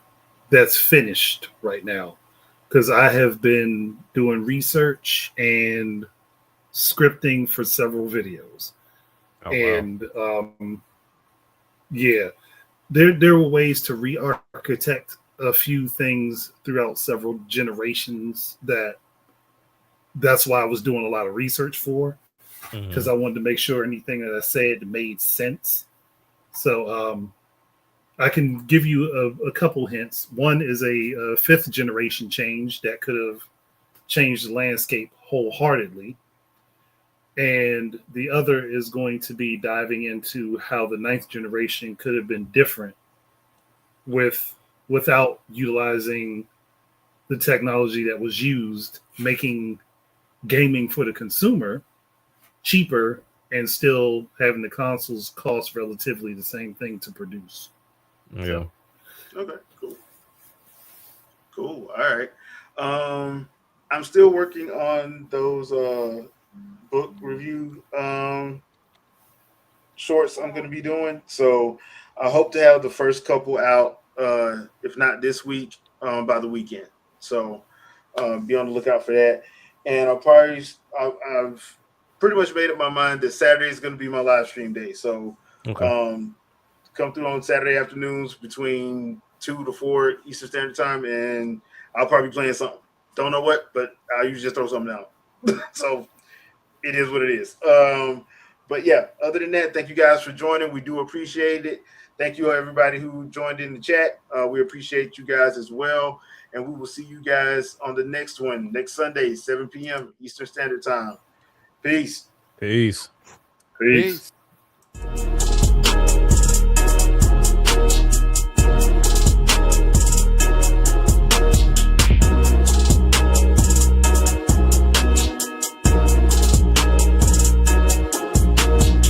that's finished right now because I have been doing research and scripting for several videos. Oh, and yeah, there were ways to re-architect a few things throughout several generations. That's why I was doing a lot of research for, because I wanted to make sure anything that I said made sense. So I can give you a couple hints. One is a fifth generation change that could have changed the landscape wholeheartedly. And the other is going to be diving into how the ninth generation could have been different without utilizing the technology that was used, making gaming for the consumer cheaper and still having the consoles cost relatively the same thing to produce. Yeah. So, Okay, cool. All right. I'm still working on those book review shorts I'm going to be doing. So I hope to have the first couple out, if not this week, by the weekend. So be on the lookout for that. And I've pretty much made up my mind that Saturday is going to be my live stream day. So come through on Saturday afternoons between 2 to 4 Eastern Standard Time, and I'll probably be playing something. Don't know what, but I'll usually just throw something out. So it is what it is. But yeah, other than that, thank you guys for joining. We do appreciate it. Thank you everybody who joined in the chat. We appreciate you guys as well. And we will see you guys on the next one, next Sunday, 7 p.m. Eastern Standard Time. Peace. Peace. peace. Peace.